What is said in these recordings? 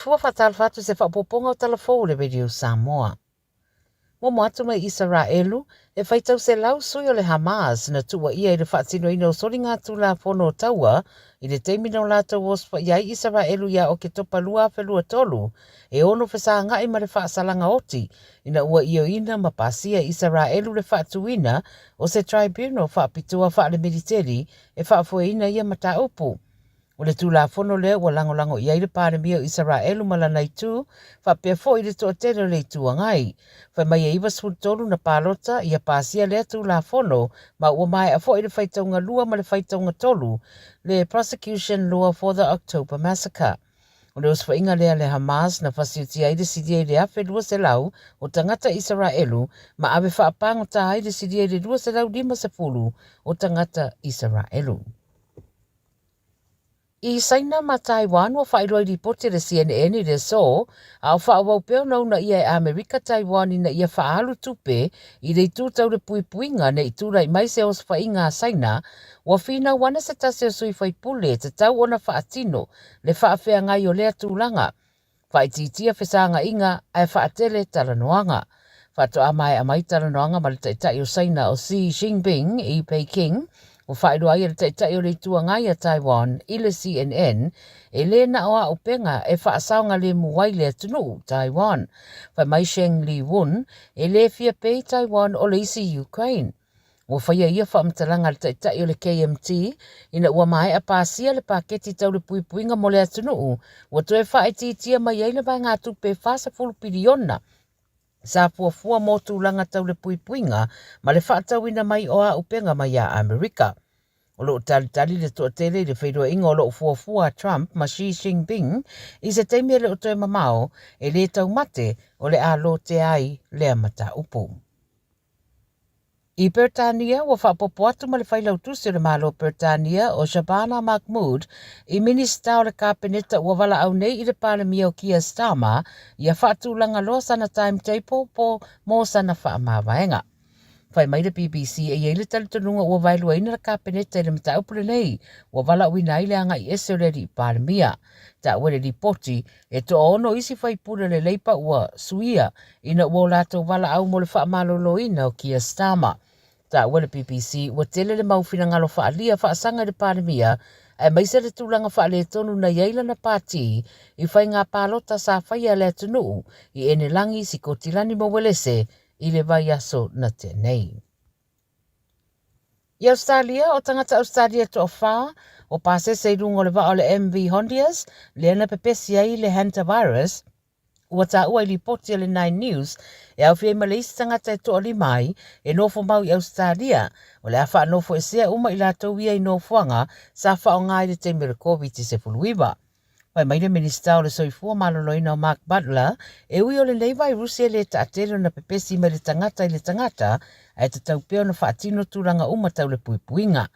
Tua fatal fatu se whapoponga o talafou le Radio Samoa. Mo atu mai Israelu, e whaitau se lau sui o le Hamas na tua ia i le whaatino ina o sori ngā tūla pono o taua, i le teimina o lātou ospa iai Israelu ia o ke topa lua whelua tolu, e ono whesa ngai ma le whaasalanga oti, ina ua io ina mapasia Israelu le whaatuina o se tribunal whaapitua wha le militeri e whaafue ina ia mata upu. O le tūla fono lea ua lango iai le pāremia o Israelu malana i tū, whapea fo i le toa tele le tua ngai. Whai mai e iwa sultolu na pālota ia pāsia lea tūla fono, ma ua mai a fo i le whaitaunga lua ma le whaitaunga tolu, le prosecution law for the October massacre. O le osfa inga lea le Hamas na whasiutia i le sidia i le awhe lua se lau o tangata Israelu, ma awe whaapango tā i le sidia i le lua se lau 5 o tangata Israelu. I saina ma Taiwan wa whairoi ripoti le CNN i le so, au whaawau peo nauna ia e Amerika Taiwan ina ia whaalu tupe i le tūtau le puipuinga ne i tūrai mai se os whainga saina, wa whina wana se tase o sui whaipule te tau ona whaatino le whaafea ngai o lea tūlanga. Whaititia whesanga inga ai whaatele talanoanga. Whato amai amai talanoanga ma le taitai o saina o Xi Jinping i Peking, o whaeroa ia le taitai o le tuangai a Taiwan i le CNN, e le na oa o penga e whaasaunga le muwai le tunu Taiwan. Whai mai Sheng Li Wun, e le fia pei Taiwan o le isi Ukraine. O whaia ia whaamtalanga le taitai o le KMT, ina ua mai a pāsia le paketi tau le puipuinga mo le atunu, ua toe whaetitia mai eile vai ngā tupe whasa piliona. Sa fuafua mo tūlanga tau le puipuinga, ma le whaatauina mai oa upenga mai a Amerika. O loo tali le toa tele le whairua inga o loo fuafua Trump ma Xi Jinping, i se teimia le o toi mamao, e le tau mate o le alo te ai lea mata upu. I Britania, wa whapopo atu ma le whailau tusi o le malo Britania o Shabana Mahmood, i minista o le kāpeneta ua wala au nei i le palemia o Keir Starmer, ia whaatūlanga loa sana timetable po mō sana whaamawaenga. Whai mai le BBC e iei le talitonunga ua wailua ina le kāpeneta i le mata upule nei, ua wala uina i le anga i ese o le ri palemia. Ta ua le ripoti e to ono isi whaipura le leipa ua suia, ina ua lato wala au mo le whaamalolo ina o Keir Starmer. Ta ua le BBC ua tele le maufina ngalo whaalia whaasanga le palemia, e maise le tūlanga whaale tonu na iaila na pāti, i whai ngā pālota sa whaia le atunu, i ene langi si kotilani mawelese, i le vai aso na tenei. I Australia, o tangata Australia to wha, o pāse se rungo le wao le MV Hondias, le ana pepesi ai le hantavirus, ua tā ua i lipoti le 9 News, e au whia Malaysia tangata e toa li mai, e nofo mau i Australia, o le awha nofo e sea uma i lātou ia i nofoanga, sa wha o ngai le teimere COVID-19. Wai mai le minista o le soifua maloloina o Mark Butler, e ui o le leiva i Rusia le taatelo na pepesi me le tangata i le tangata, e te tau peo na whaatino tūranga uma tau le puipuinga.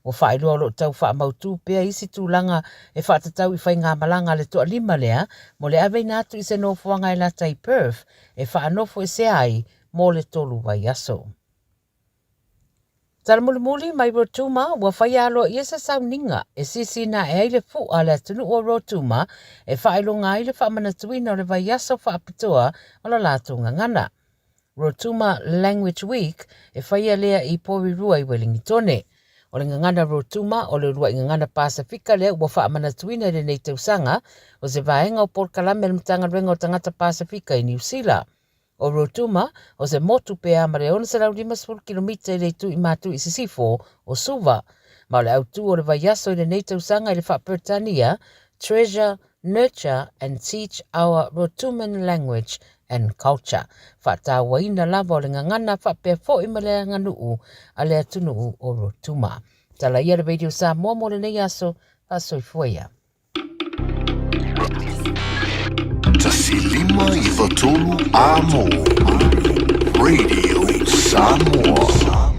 O whaeroa o lo tau whaamautu pea isi tūlanga e whaatatau i whai ngā malanga le toa lima lea, mo le awei nātu i se nofuanga i lata i Perth, e whaanofo e se ai mo le tolu wai aso. Taramuli mai Rotuma, ua whai alo i esa sauninga, e sisi na e aile fu a le atunu o Rotuma, e whaelo ngā i le whaamanatuina o le vai aso whaapitoa o la lātunga ngana. Rotuma Language Week e whai alea i Porirua i Wellingtone. O le ngangana Rotuma o le rua i ngangana Pasifika lea ua whaamanatuina i le nei tausanga, o se vaenga o Port Kalame le mtanga renga o tangata Pasifika i New Zealand. O Rotuma, o se motu pea ma le ona se lau 5 kilomita i le tu i matu i Sisifo o Suva. Ma o le autu o le vaiaso i le nei tausanga i le Whaapirtania, Treasure, Nurture and Teach Our Rotuman Language and Culture. Whaatawa ina lava o le ngangana whapea fo i malea nganuu a le atunuu o Rotuma. Tala ia le Radio Samoa mo le nei aso, asoifuea. Tasilima i Fatulu Amo Radio Samoa.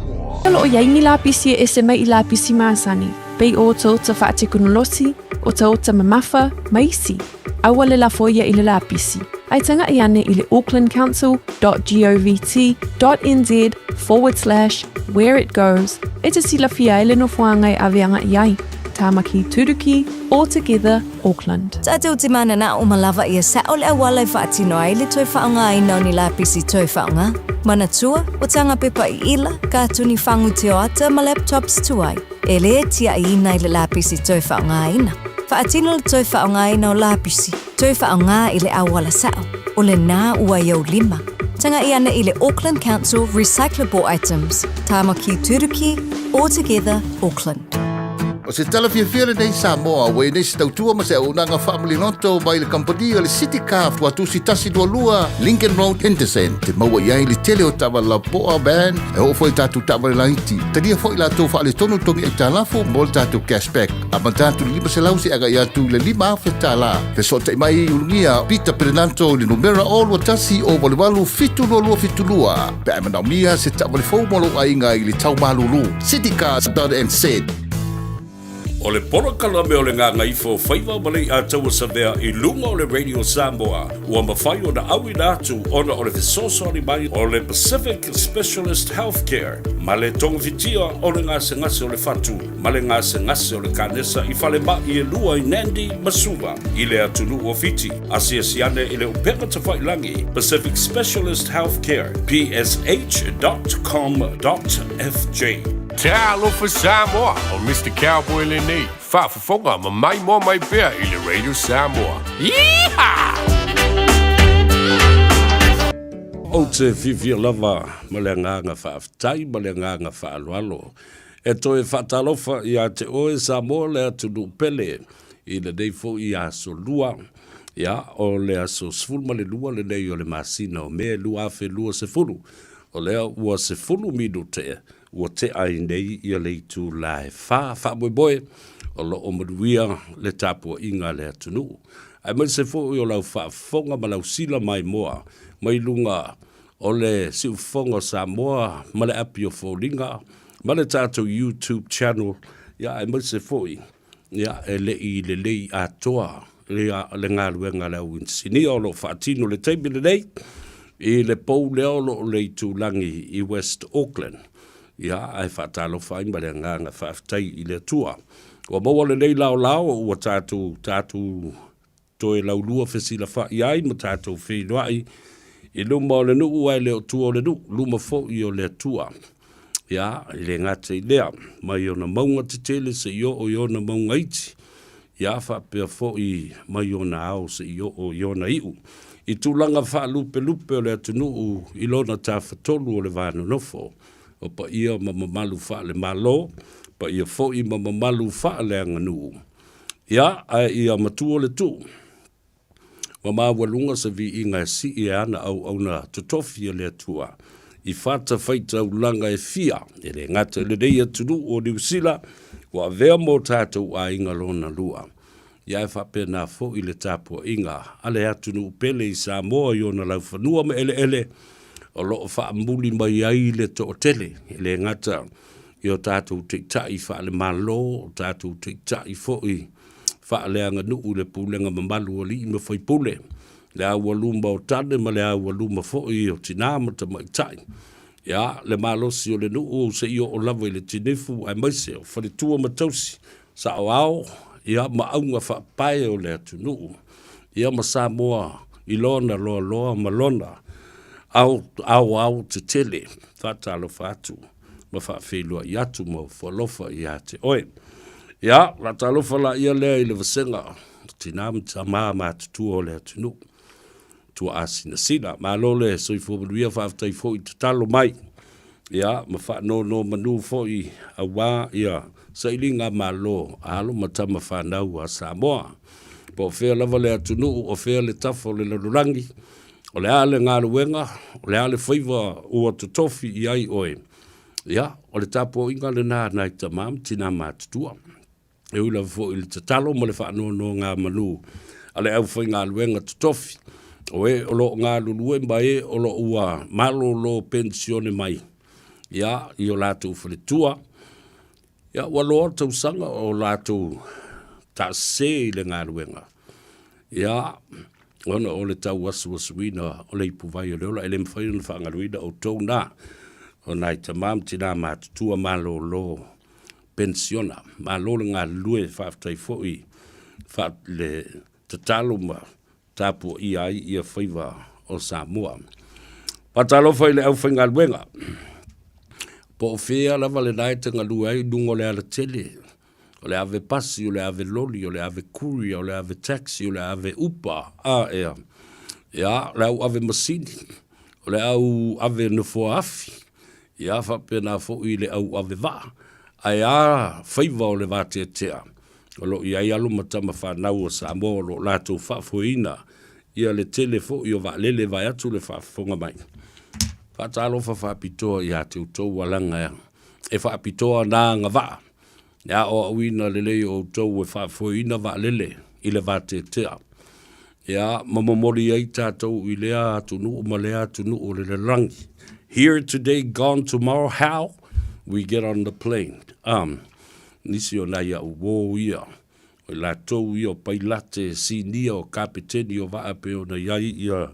O yaingi la pisi e se mai i la pisi maasani. Pei o ta whaate kunolosi, o ta mamafa, maisi. Awa le la foia i le la pisi. Ai tanga i ane i le aucklandcouncil.govt.nz/where it goes. E te sila fia ele no fuangai avianga iai. Tamaki Turuki, all together Auckland. Tātou te mana na o malawa ia sa o le awala i whaatino ai le toi whaonga i nau ni la pisi toi whaonga. Mana tua, o tanga pepa i ila, ka tuni whangu te o ata ma laptops tuai. E le tia i ina i le la pisi toi whaonga ina. Whaatino le toi whaonga i nau la pisi. Toi whaonga i le awala sao. O le nā ua iau 5. Tanga i ana i le Auckland Council Recyclable Items. Tamaki Turuki, all together Auckland. O se talafia nei Samoa, wei nei se tautua ma se unanga family noto mai le kampania le City Car fua tusi tasi dua lua Lincoln Road Henderson. Te maua iai le tele o tawa la poa band e ho foi tatu tawa le laiti. Tania foi la tau whaale tonu tongi e talafo mo le tatu cashback. A matatu lima se lausi aga ia tu le 5 afe tala. Fe so te mai ulungia Peter Prenanto le numera o lua tasi o walewalu fitulua. Pe a manaumia se tawa le fōmolo ainga i le tau malulu. citycars.nz. O le polokala me o le Gagaifo Faiva malei a taua savea i lunga o le Radio Samoa. Ua mawhai o na awi nātu ona o le fesosori mai o le Pacific Specialist Healthcare. Ma le tonga fitia o le ngase o le fatu. Ma le ngase o le kanesa i fale ma i e lua i Nandi Masuva. I le atunu o fiti. Asia siane i le upeka tawhai langi. Pacific Specialist Healthcare. psh.com.fj. Te alofa Samoa o Mr. Cowboy Lenny. Whaafafonga ma mai mo mai bea i le Radio Samoa. Yeehaw! O te fifia lava ma le nganga whaaftai ma le nganga whaaloalo. E toi whaatalofa i a te oe Samoa le atunu pele i le neifo i a so lua. Ia o le aso sfulu ma le lua le nei o le masina o me lua afe lua se fulu. O lea ua se fulu minu te ua te ai nei i a leitu lae wha boe o lo o maruia le tapua inga le atunu. Ai mai se fo i o lau whaafonga ma lau sila mai moa, mai lunga o le siufonga Samoa, ma le api o fōringa, ma le tātou YouTube channel, ia ai mai se fo i, ia e lei atoa, le ngā luenga le au insini o lo whaatino le teimi le nei, i le pou leo lo le tūlangi i West Auckland. Ia, ai whaatalo whai ma le nganga whaafitai i le tua. Wa maua le nei lao ua tātou toe laulua whesila wha i ai ma tātou whenua i luma o le nuu ai leo tua o le nuu, luma fo i o le tua. Ia, i le ngata i lea, mai o na maunga te tele se i o na maunga iti. Ia, whapea fo i mai o na au se i o na iu. I tūlanga wha lupe o le atunu i lona tā whatolu o le vāna nofo. O pa ia mamalu wha le malo, pa ia fo i mamalu wha le anganu. Ia, ai ia matua le tu. Wa mawalunga sa vi inga si i ana au na totofi le atua. I whata whaita ulanga e fia, e le ngata le dei atunu o New Zealand, wa vea mo tātou a inga lona lua. Ia e whape nā fo i le tāpua inga, ale atunu pele i Samoa i ona lau whanua me ele, o loo whaamuli mai ai le to tele, i le ngata i o tātou tiktai wha le malo, o tātou tiktai fo i wha le anga nuu le pūlenga mamalu o li me whai pule, le awa luma o tane ma le awa luma fo i o tinamata mai tai. Ia, le malosi o le nuu se i o lawa i le tinefu ai maise o whare tua matausi, sa o ao, ia maunga whapae o le atunu. Ia ma Samoa i lona loa ma lona. Au te tele. Whatalo whatu. Ma whawhelua i atu ma whalofa i ate. Oe. Ia, la talofa la ia lea i le vasenga. Tinam ta maa tutua o le atunu. Tua asina sina. Ma lole soi fōmanuia whaafatai fo i talo mai. Ia, ma whanau manu fo i awa ia. Sailinga malo, alo matama whanau a Samoa. Po whea lava le atunu, o whea le tafo le lalurangi, o le ale ngā luenga, o le ale Faiva ua totofi i ai oe. Ia, o le tapo inga le nā nai tamam, tina mātutua. E ula fo i le tatalo, ma le whanau no ngā manu, ale au whai ngā luenga totofi. O e, o lo ngā lulue mbae, o lo ua malo lo pensione mai. Ia, i o lātou whaletua. Ia, waloa tau sanga o lātou ta se i le ngā ruenga. Ia, ona o le tau wasuina o le ipuwai o leola, ele mwhai na whaangaruina o tau nā. O nai tamam tina mātutua malo lo pensiona ma lo ngā lue whaaftai fo'i wha le tatalo ma tapu i ai ia Faiva o Samoa. Patalofa i le au whainga luenga. Po o whea lava le nai te ngalu ai dungo le ala tele. O le ave pasi, o le ave loli, o le ave kuri, o le ave taxi, o le ave upa. Ea. Ia, le au ave masini. O le au ave nufo afi. Ia, whapena fo i le au ave va. Ai a Faiva o le vate tea. O lo i ai alu matama whanau o Samoa, lo lātou whafoina. Ia le tele fo i o va lele vai atu le whafonga mai. Whatalo whapitoa i a te utou walanga ea. E whapitoa nā ngā vaa. Ia o awina lele o utou e whafoina va lele i le vate tea. Ia mamamori ai tātou i lea tunu o malea tunu o le rangi. Here today, gone tomorrow. How? We get on the plane. Nisi o nai a uwo ia. O la tou ia o pailate sinia o kapiteni o vaa pe o na iai ia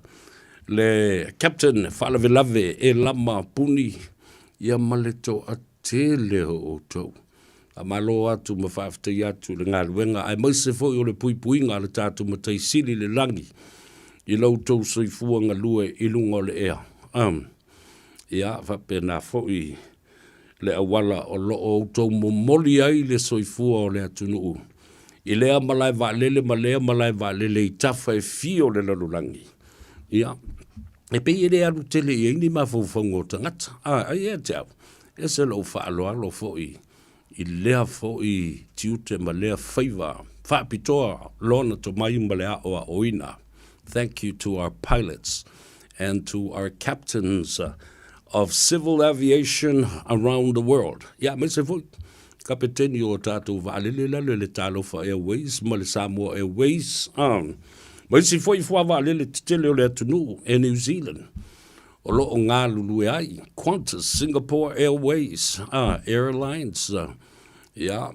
le captain whalavelave e lama puni ia maleto a tele o tou. A malo atu ma whaaftai atu le ngā luenga ai maise fo i o le pui puinga le tātu ma taisili le langi i lau tou soifua ngā lue i lunga o le ea. Ia whapena fo i le awala o loo o tou momoli ai le soifua o le atunuu. I lea malai va lele ma lea malai va lele i tafa e fio le lalulangi. Ia. E pe i rea alu tele i ini ma faufongo tangata. Ai e te au. E se lau whaaloalo fo i. I lea fo i tiute ma lea Faiva. Whaapitoa lona to mai ma lea o a oina. Thank you to our pilots and to our captains of civil aviation around the world. Ia, me se fo kapiteni o tātou vaalele le Talofa Airways, ma le Samoa Airways. Ma si foi fua vaalele titele o le atunu e New Zealand. O loo ngā lulu ai, Qantas, Singapore Airways, Airlines. Ia,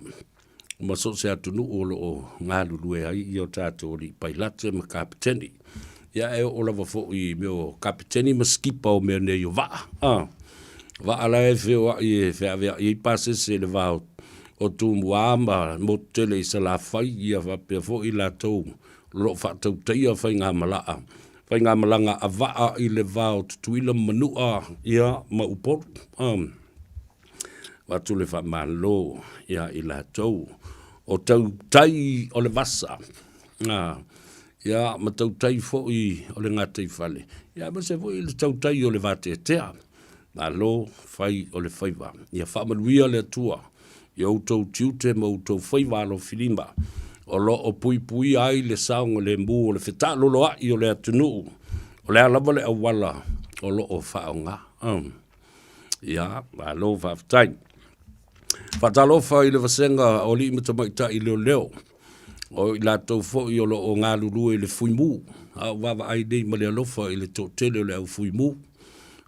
ma so se atunu o loo ngā lulu ai i o tātou li pailate ma kapiteni. Ia e o lava fo i meo kapiteni ma skipa o mea nei o vaa. Vaa la e feo a i e whea i pase se le vao o tūmu āma mo tele i sa la whai i a whapea fo i la tau lo whatau teia whai ngā malaa. Whai ngā malanga a vaa i le vao tutuila manua ia ma upor. Watu le wha malo ia i la tau o tau tai o le vasa. Ia ma tau tai fo i o le ngā tai whale. Ia ma se fo i le tau tai o le vate tea. Malo fai o le Faiva. Ia whamaruia le tua. I outou tiute ma outou Faiva lo filimba. O lo o pui pui ai le saunga le mbu o le whetalo lo ai o le atunu. O le alama le awala o lo o whaonga. Ia, malo whaftai. Whatalofa i le vasenga o li imata maita i leo leo. O i la tau fo i o lo o ngā lulu i le fuimu. Wawa ai nei ma le alofa i le tōtele o le au fuimu.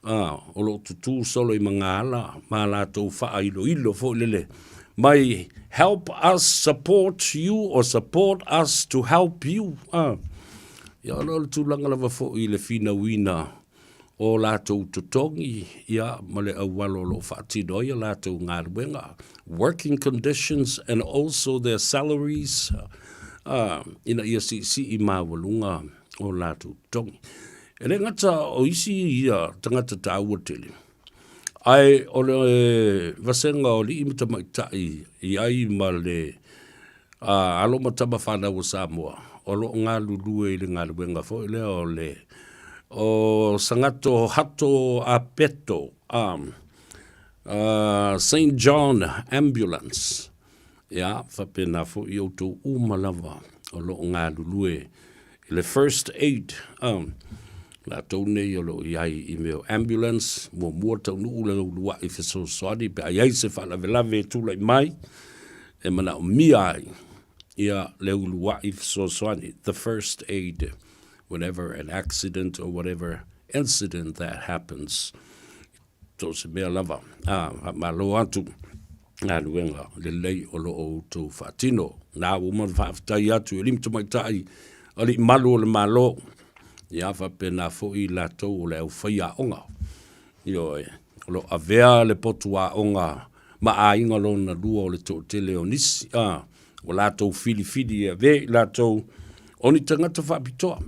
O lo tutu solo i mga ala, ma la tau wha ilo fo lele. May help us support you or support us to help you. Ia lo tūlanga lava fo i le fina wina o la tau tutongi, ia ma le awalo lo whaatino ia la tau ngā ruenga. Working conditions and also their salaries. Ina ia si i mawalunga o la tau tutongi. E le ngata o isi ia tangata tāua tele. Ai o le vasenga o li imita maitai i ai ma le alo matama whanau o Samoa. O lo ngā lulue i le ngā luenga fo i le o le o sangato hato a peto St. John Ambulance. Ia, whapena fo i auto umalava o lo ngā lulue i le first aid. La tau nei o lo iai i meo ambulance, mua tau nuu le lua i wheso soani, pe ai se whala velave tula i mai, e mana o mi ai, ia le lua i wheso soani, the first aid, whenever an accident or whatever incident that happens. Tō se mea lava, ma lo atu, ngā luenga, le lei o lo o tō whaatino, nā uman whaaftai atu, e lim tamaitai, ali malu o le malo, ia whapena fo i la tau o le au whaia onga. Io lo avea le potu a onga ma a inga lona lua o le to te leo nisi, o lātou fili e ve, lātou oni tangata whapitoa.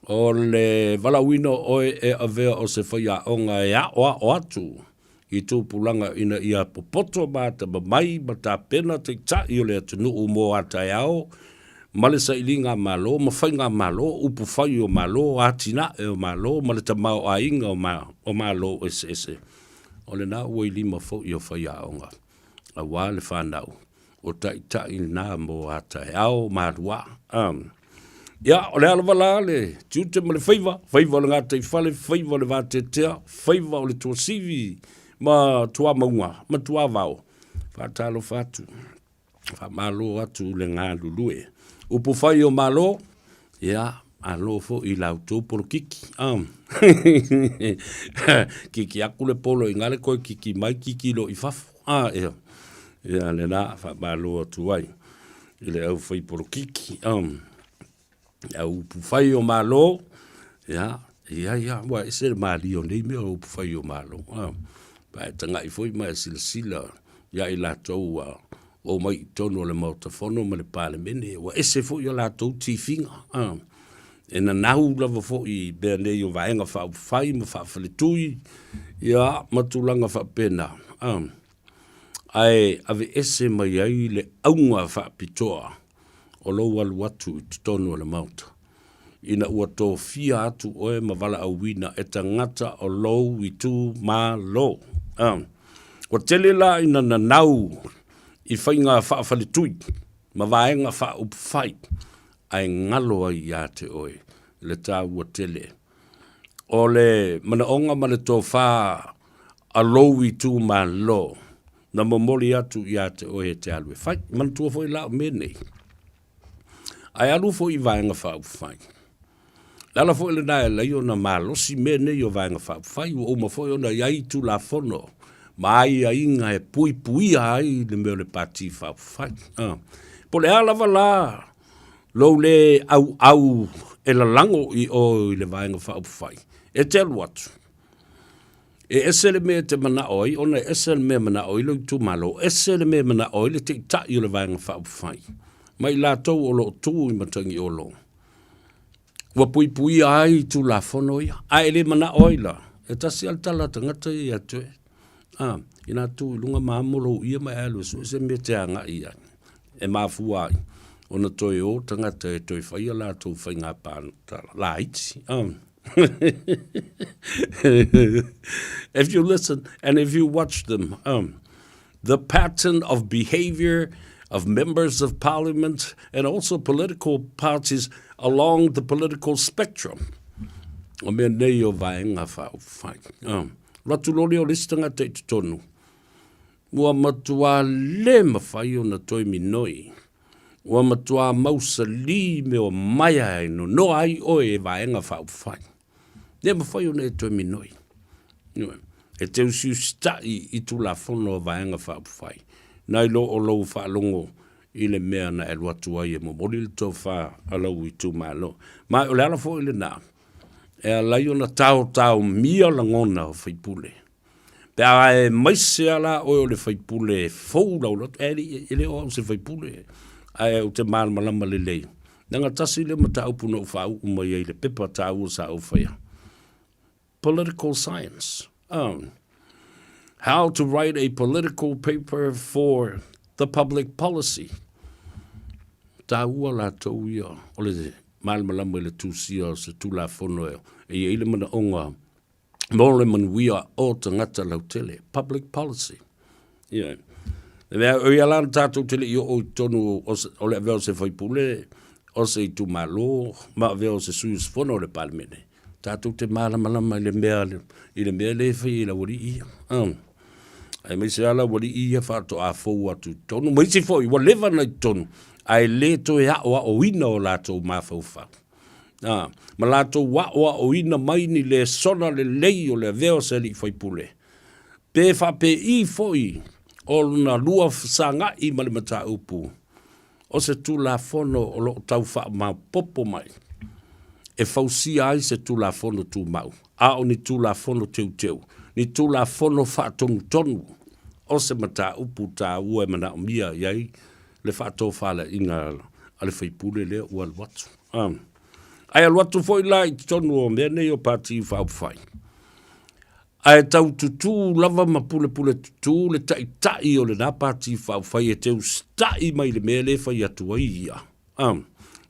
O le valawino oe e avea o se whaia onga e a o atu, i tō pulanga ina ia popoto mata mai ma tā pena te tai o le atunu o mō atai ao, male sa ilinga malo, ma whainga malo, upu whai o malo, atina e o malo, male ta mau a inga o malo ese. O le nā ua i lima fo i o whai aonga. A wā le whanau, o tai nā mō atai ao, marua. Ia, o le alawa la le, tiute ma le Faiva, Faiva o le ngātai whale, Faiva o le vātetea, Faiva o le tua sivi, ma tua maunga, ma tua vau. Whātalo whātu, whamalo atu le ngā lulue. Upu whai o malo, ia, alo fo i lau tōporo kiki. Kiki aku le polo i ngale koe kiki mai kiki lo i fafu. Ia, ia le nā, whamalo atu wai. I le au whai poro kiki. Au upu whai o malo, ia, wa ese le maali o nei mea upu whai o malo. Pae tanga i fwoi mai sila, ia i lātou o mai tono le mautafono ma le pāle mene, wa ese fwoi o lātou tifinga. E na nahu lava fwoi bea nei o vaenga wha upu whai, ma wha whale tui, ia, matulanga wha pena. Ai, ave ese mai ai le aunga wha pitoa, o lou alu atu i tonu o le mauta. Ina ua tō fia atu oe ma wala au wina e tangata o lou i tū mā lo. Wa tele la ina na nau i whainga whaafale tui, ma waenga wha upu whai, ai ngalo ai ia te oe, le tā ua tele. O le manaonga ma le tō wha a lou i tū mā lo, na mamoli atu ia te oe te alue whai, mana tua fo i lao menei. Ai alu fo i vaenga wha upu whai. Lala fo i le nai lai o na malosi mene i o vaenga wha upu whai, o ma fo i o na iai tu la fono, ma ai a inga e pui ai le meo le pati wha upu whai. Po le alawa la, lou le au e la lango i o i le vaenga wha upu whai. E te alu atu. E ese le mea te mana oi, ona ese le mea mana oi, lo i tu malo, ese le mea mana oi, le te ta i o le vaenga wha upu whai. Mai la tau o lo tu i matangi o lo. Wa pui ai tu la fono ia. Ai le mana oila. E tasi al tala tangata i atu e. Ina tu lunga maamolo ia mai alu su se me te anga ia. E mafu ai. Ona toi o tangata e toi whaia la tu whai ngā pāna. La iti. If you listen and if you watch them, the pattern of behavior of members of parliament and also political parties along the political spectrum. O mea nei o vaenga whao whai. Ratu lori o listanga te tonu. Ua matua le mawhai o na toi minoi. Ua matua mausa li me o maia e no ai oe e vaenga whao whai. Le mawhai o na e toi minoi. E te usiu stai i tu la fono o vaenga whao whai. Nai lo o lou whaalongo i le mea na e luatu ai e momori le tau wha alau i tū malo. Mai o le ala fo i le nā. E a lai o na tau mia la ngona o whaipule. Pe a e maise ala o le whaipule e fau lau lot. E le o se whaipule. A e o te malama le lei. Nanga tasi le mata upuna u whau umai e le pepa tau o sa u whaia. Political science. How to write a political paper for the public policy. Tā ua la tau ia, o le malama le tūsia o se tūla whono e ile mana onga, mo le manuia o tangata lau tele, public policy. Yeah. E mea o ia lana tātou tele i o tonu o le veo se whaipule, o se i tu malo, ma veo se suius whono le palimene. Tātou te malama i le mea le whai i la wari ia. Ai mai se ala wali ia whāto a fōu atu tonu. Mai se fōi, wa lewa nei tonu. Ai le to e hao o ina o lātou mawhau whau. Ma lātou wa o ina mai ni le sona le lei o le veo se li whaipule. Pe whape i fōi o luna lua sanga i mali mata upu. O se tū la whono o lo tau wha mau popo mai. E whausi ai se tū la whono tū mau. A o ni tū la whono teu. Ni tū la whono wha tonu tonu. o se mata upu ta ua mana o mia iai le whaato whala inga ale whaipule le ua watu. Ai alwatu foi la i tonu o mea nei o pati whaupwhai. Ai tau tutu lava ma pule tutu le tai o le nā pati whaupwhai e teu stai mai le mea le whai atua ia.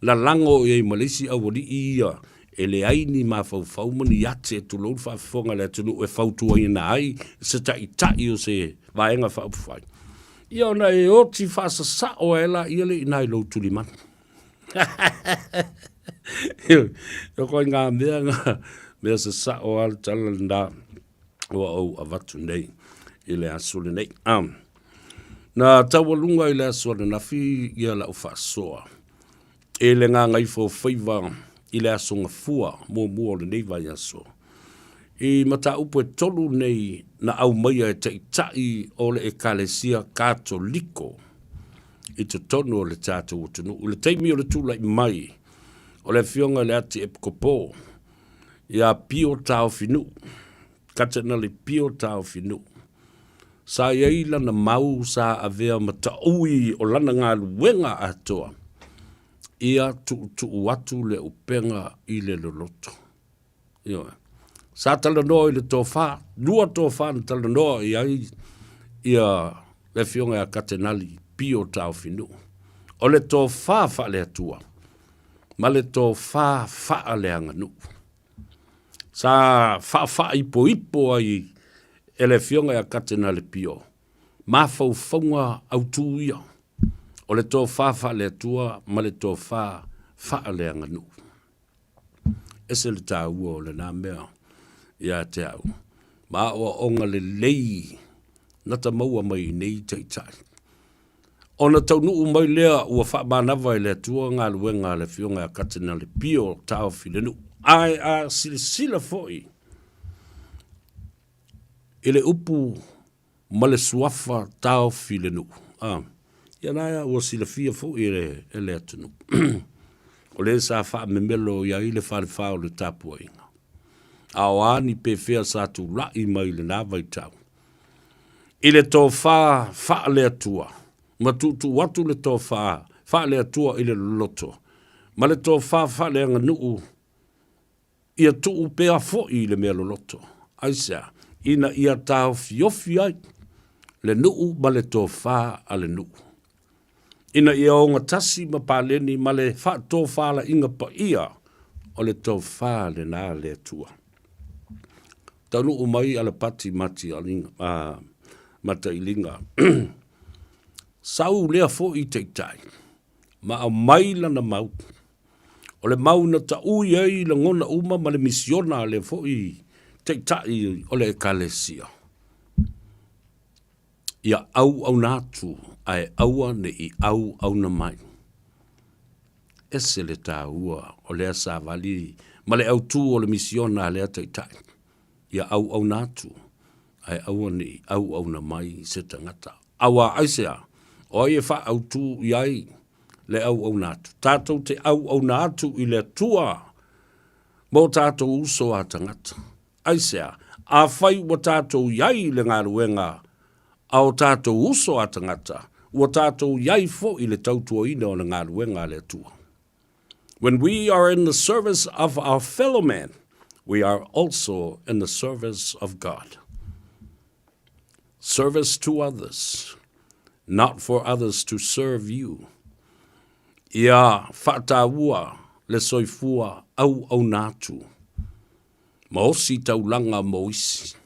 La lango e Malaysia awari ia e le aini ma whau mani ate tu lou whaafonga le tunu e whautua ina ai se tai o se vaenga whaupwhai. Ia ona e oti whaasa sa o ela ia le inai lou tuli man. Yo koe ngā mea se sa o al talanda o au avatu nei i le asole nei. Na tawalunga i le asole na fi ia la ufa soa. E le ngā Gagaifo Faiva i le asonga fua mua le nei vai aso. I mata upo e tolu nei na au maia e tai o le ekalesia katoliko. I te tono o le tātou o tunu. O le teimi o le tūlai mai. O le fionga le ati e kopo. Ia pio tau finu. Katana le pio tau finu. Sa iaila na mau sa avea mata ui o lana ngā luenga atoa. Ia tu watu le upenga i le loloto. Sa talanoa i le tofa. Lua tofa na talanoa i ai. Ia le fionga a katenali. Pio tau finu. O le tō wha le atua. Ma le tō wha le anganu. Sa wha ipo ai e le fionga a katena le pio. Ma whaunga au tūia. O le tō wha le atua, ma le tō wha le anganu. Ese le tā ua o le nā mea. Ia te au. Ma o onga le lei. Nata maua mai nei taitai. Ona tau nuu mai lea ua whaamanawa i lea tua ngā luenga le fionga a katena le pio tau filenu. Ai a sila foi. Ele upu ma le suafa tau filenu. Ia naia ua sila fia foi e le atunu. O le sa wha memelo ia i le whao le tapua inga. Ao ani pe fea sa tu lai mai le nāwai tau. Ile tō wha le atua. Ma tu watu le tō wha le atua i le loto. Ma le tō wha le anga nuu. Ia tuu pea fo i le mea loto. Aisea, ina ia tau fiofi ai. Le nuu ma le tō wha a le nuu. Ina ia o ngatasi ma paleni ma le wha tō wha la inga pa ia. O le tō wha le nā le atua. Tau nuu mai ala pati mati alinga. Mata ilinga. Sau lea fo i teitai. Ma a maila na mau. O le mau na ta ui ei la ngona uma ma le misiona le fo i teitai o le ekalesia. Ia au natu ai aua ne i au na mai. Ese le tā ua o lea sa vali ma le au tu o le misiona le teitai. Ia au natu ai aua ne i au na mai se tangata. Awa aisea. O e wha au tu iai le au natu. Tātou te au natu i le tua. Mō tātou uso a tangata. Aisea, a whai wa tātou iai le ngā ruenga. A o tātou uso a tangata. Ua tātou iai fo i le tautua ina o le ngā ruenga le tua. When we are in the service of our fellow man, we are also in the service of God. Service to others. Not for others to serve you. Ia whaataua le soifua au natu. Ma osi taulanga mo isi.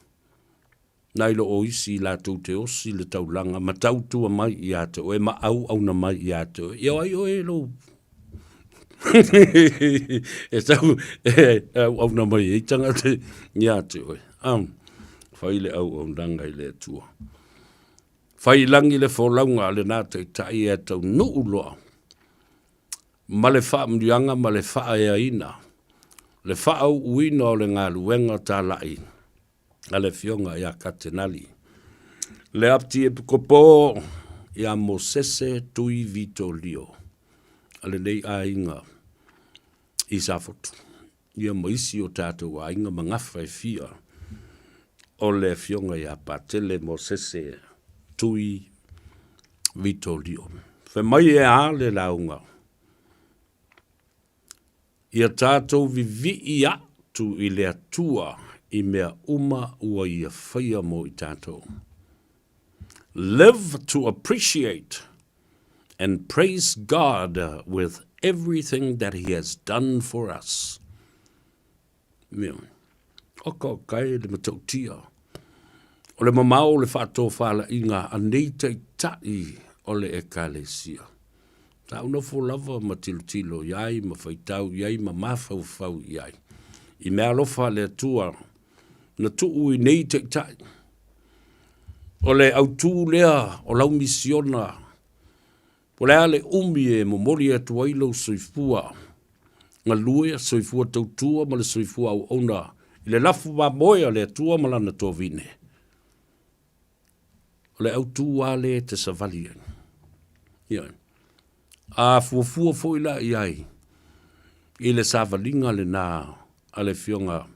Nai lo o isi la tau te osi le taulanga ma tautua mai i ato. E ma au na mai i ato. Ia ai o e lo. E tau au na mai i tanga te i ato. Whaile au nanga i le tua. Whai langi le wholaunga le nā tai e tau nuu loa. Ma le wha mrianga ma le wha ea ina. Le wha au uina o le ngā luenga tā lai. A le fionga ia katenali. Le apti e pukopo ia Mosese tui vito lio. A le nei a inga i safotu. Ia maisi o tātou a inga mangawha e fia. O le fionga ia patele Mosese tui vitolio. Fe mai e a le launga. Ia tātou vivi i atu i le atua i mea uma ua ia whaia mo i tātou. Live to appreciate and praise God with everything that He has done for us. Mea, oka kai le matautia. O le mamau le whātou whala inga anei tei tai o le ekalesia. Ta una fo lava ma tilo iai, ma whaitau iai, ma mawhau iai. I mea lofa le atua, na tuu i nei te tai. O le autu lea, o lau misiona. O le ale umi e momori atu ailo soifua. Nga luea soifua tautua ma le soifua au ona. I le lafu wa moia le atua ma lana tovine. O le autu ale te savalia. Iai. A fuafua foila iai. I le savalinga le nā, a le fionga,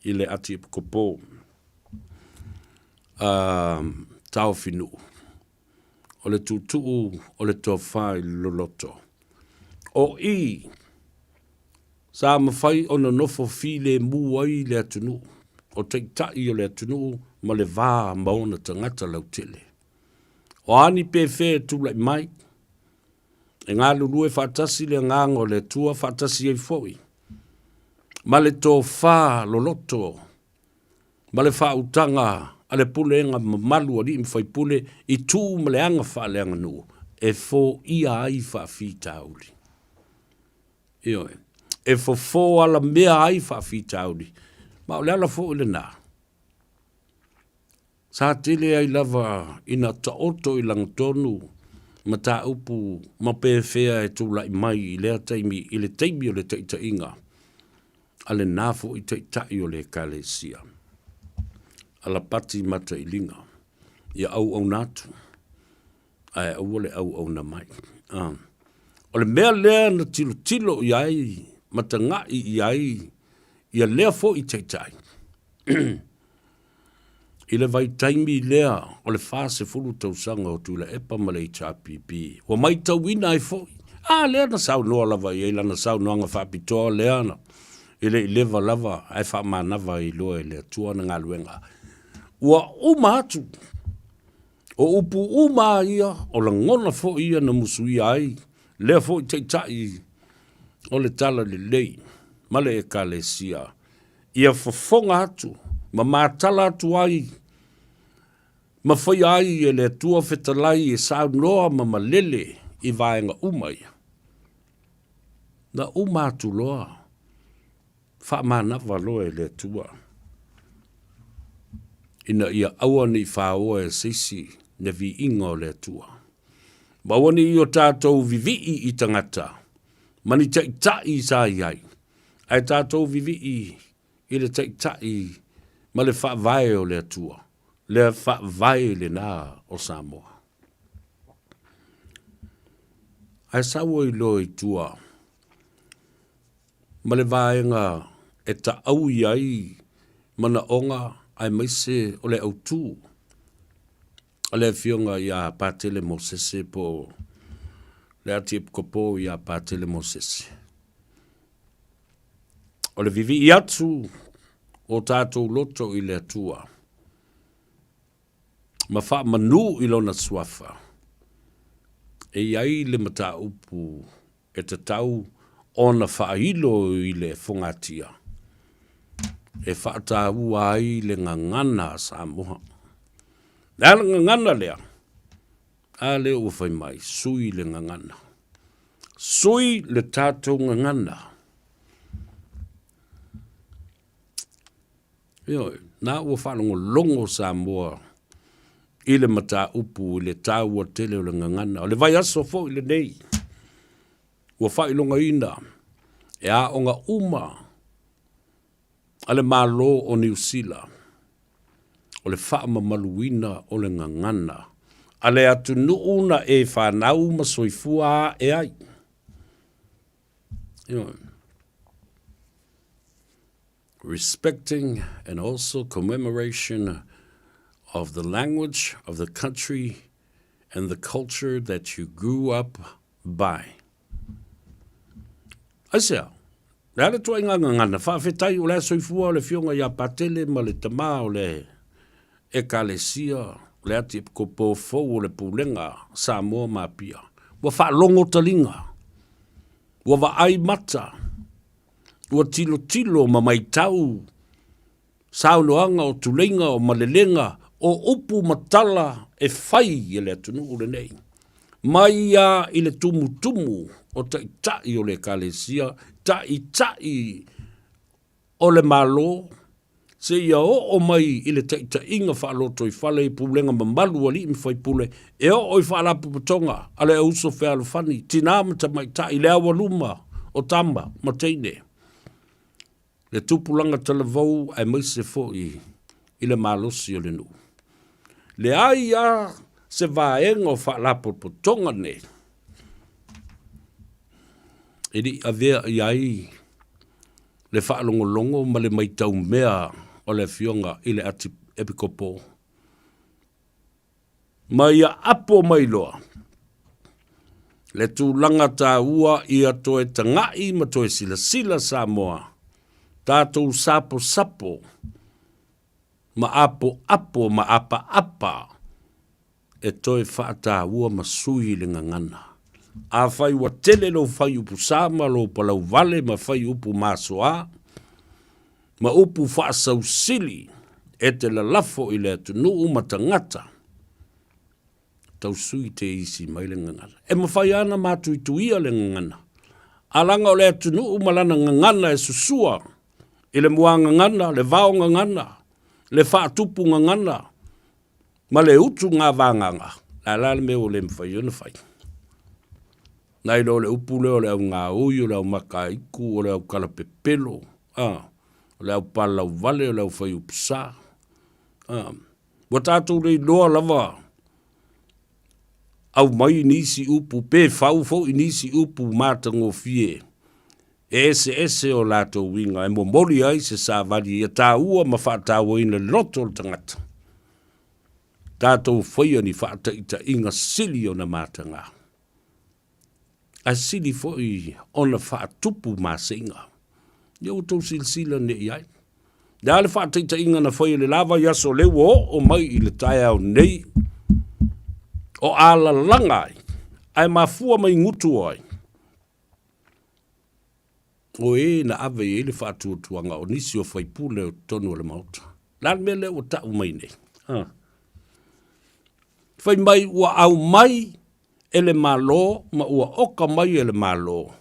i le ati kopo. Tau finu. O le tutuu, o le tofai loloto. O i, sa mawhai o na nofo fi le muai le atunu. O te tai o le atunu, ma le vā maona tangata lautele. O ani pe fe tu lai mai, e ngā lulu e whātasi le ngango le tua whātasi e fwoi. Ma le tō whā loloto, ma le whā utanga, a le pule nga malu ali mwhai pule, i tū ma le anga whā le anga nu, e fō ia ai whā whitauli. Ioe, e fō ala mea ai whā whitauli, ma o le ala fō le nā. Sa tele ai lava ina taoto i langtonu, ma tā upu, ma pēwhea e tūlai mai i lea taimi, i le taimi o le teita inga. A le nāfo i teitai o le kalesia. A la pati mata i linga. Ia au natu. Ai au le au na mai. O le mea lea na tilo iai, mata ngai iai, ia lea fo i teitai. I le vai taimi lea o le fase fulu tausanga o tula epa ma le HRPP. Wa mai tauina ai fo. Lea na sau noa lava i eila na sau noa nga whapitoa lea na. I le leva lava ai wha manava i loa i le tua na ngā luenga. Ua uma atu. O upu uma ia o la ngona fo ia na musu ia ai. Lea fo i teitai o le tala le lei. Ma le ekalesia. Ia fafonga atu. Ma mātala atu ai, ma whai ai e le tua whetalai e sau noa ma malele i vaenga umai. Na uma atu loa, wha manawa loa e le tua. Ina ia aua ni whaoa e sisi ne vi ingo le tua. Ma wani i o tātou vivii i tangata, mani teitai sa iai. Ai tātou vivii i le teitai ma le wha vai o le atua, le wha vai le nā o Samoa. Ai sawa i lo i tua, ma le vaenga e ta au iai, mana onga ai maise o le autu, o le fionga i a pātele mo sese po, le ati kopo i a pātele mo sese. O le vivi i atu, o tātou loto i le atua. Ma wha manu i lona swafa. E iai le mata upu e te tau ona wha ilo i le whongatia. E wha ta ua ai le ngangana Samoa. Le ngangana lea. A le ua whai mai, sui le ngangana. Sui le tātou ngangana. Ioi, nā ua whanongo longo Samoa i le mata upu i le tāua tele o le ngangana. O le vai aso fo i le nei. Ua whailonga ina. E a onga uma. A le malo o New Zealand. O le whaama maluina o le ngangana. A le atu nuuna e whanau ma soifua e ai. Ioi. Respecting and also commemoration of the language, of the country, and the culture that you grew up by. Asia, le tua inga ngana, whawhetai o le soifua o le fionga ia patele ma le tama o le ekalesia, le ati ko po fou o le pulenga Samoa mapia. Wa whaalongo talinga, wa wa ai mata, wa tilo tilo ma mai tau, sauloanga o tulenga o malelenga, o upu matala e whai e le atunu o le nei. Mai ia i le tumu tumu o tai o le kalesia, tai o le malo, se ia o mai i le tai inga whaaloto i whale i pulenga mamalu ali mi whai pule, e o i whaalapu patonga, ale uso whealu whani, tinamata mai tai le awa luma o tamba, mateine. Le tupulanga talavou ai mai se fo i le malosi o le nu. Le aia se vaenga o whaalapu patonga ne. Edi avea i ai le whaalongolongo ma le maitau mea o le fionga i le ati epikopo. Ma ia apo mai loa. Le tūlanga tā ua i atoe tangai ma toe sila sila Samoa. Tātou sapo sapo. Ma apo apo ma apa apa. E toe whaata ua ma sui le ngangana. A whai wa tele lo whai upu sama lo palau vale ma whai upu masoa. Ma upu whaasau sili e te la lafo i le atunu matangata. Tau sui te isi mai le ngangana. E ma whai ana mātui tuia le ngangana. Alanga o le atunu malana ngangana e susua. I le mua ngangana, le vao ngangana, le whaatupu ngangana. Ma le utu ngā vānganga. La la me o le mwhai ona whai. Nai lo le upu leo le au ngā ui, o le au makaiku, o le au kalapepelo, o le au palau vale, o le au whai upsa. Wa tātou rei loa lava, au mai nisi upu, pe whau fau nisi upu mātango fie. Ese o lātou winga, e momori ai se sāwari, e tā ua ma whaatau ina loto o tangata. Tātou whaia ni whaata ita inga sili o na mātanga. A sili foi ona whaatupu māsinga. Iau tau silsila ne iai. Nā le whaataita inga na whai le lava yaso lewo o mai i le tai au nei. O ala langai. Ai mafua mai ngutu ai. O e na ave e le whaatuatuanga o nisi o whaipule o tonu o le mauta. Nā me le o tau mai nei. Whai mai ua au mai ele malo, ma ua oka mai ele malo.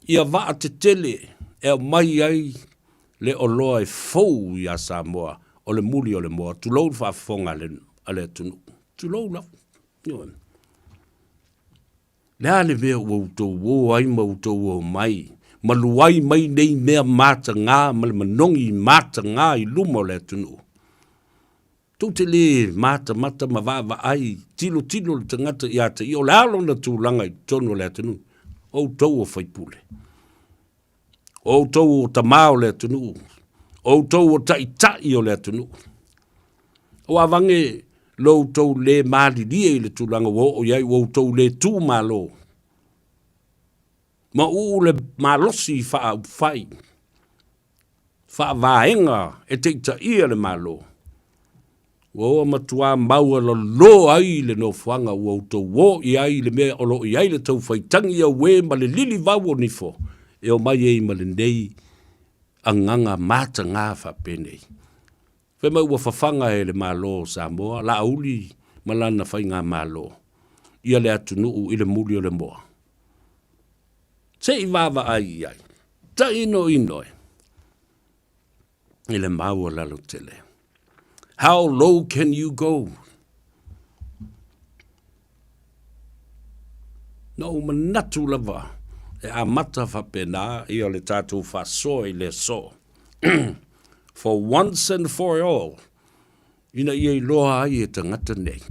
Ia vaa te tele, e mai ai le oloa e fou i a Samoa, o le muli o le moa, tulou whaafonga ale tunu. Tulou la. Le ale mea ua utou wo ai ma utou wo mai. Ma luai mai nei mea mata ngā, ma le manongi mata ngā i luma o le tunu. Tau te le mata ma wawa ai, tilo le tangata i ata i o le alo na tūlanga i tono le atanu. O tau o whaipule. O tau o tamao le atanu. O tau o tai o le atanu. O avange lo tau le maali lia i le tūlanga o iai o tau le tū malo. Ma u le malosi wha whai. Wha vaenga e te ita ia le malo. Wa matua maua lo ai le no fuanga wa to wo i ai le me o lo i ai le tau whaitangi a we ma le lili wawo ni fo. E o mai e ma le nei anganga mata ngā whapenei. Whe mai ua whawhanga e le malo Samoa, la auli malana whai ngā malo. Ia le atunu i le muri o le moa. Te i wawa ai ai. Ta ino e. I le maua lalo tele. How low can you go? No manatu lava. E a mata whapena i o le tātou whaso i le so. For once and for all. Ina i loa ai e tangata nei.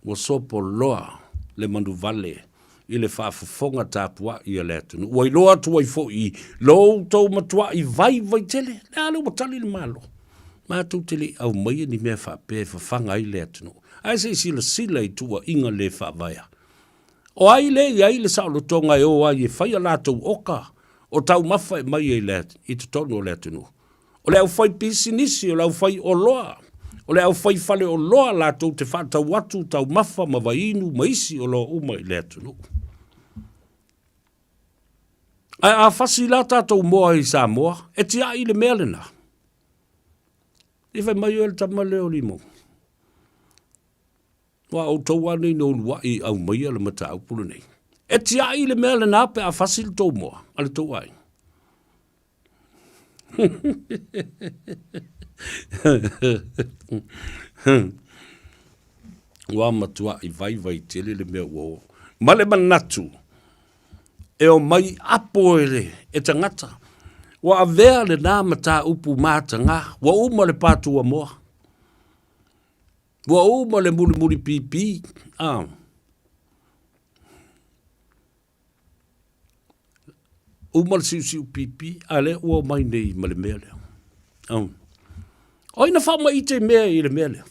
Wa sopo loa le manu vale. I le whaafafonga tāpua i a le atunu. Wai loa tuai fo i lo tau matua i vai tele. Le alo watali le malo. Mātou te li au mai ni mea whapē whawhanga i le atunu. Ai se sila i tua inga le whawaya. O ai le sao tonga e o ai e whaia lātou oka. O tau mawha e mai e le i te tonu o le atunu. O le au whai pisinisi, o le au whai o loa. O le au whai whale o loa lātou te whātau watu, tau mawha, mawainu, maisi o loa uma i le atunu. Ai a whasi la tātou moa i Samoa, e tia i le mea lena. I whai mai o le tamale o limo. Wa o tau ane no lua i au mai ala mata au pulu nei. E tia i le mea lena pe a whasi le tau moa, ale tau ai. Wa matua i vai tele le mea uo. Male manatu. E o mai apoere e tangata. Wa avea le nā mata upu mātanga. Wa uma le pātua moa. Wa uma le muri pipi. Uma le siu pipi. Ale ua mai nei ma le mea lea. O ina wha mai te mea i le mea lea.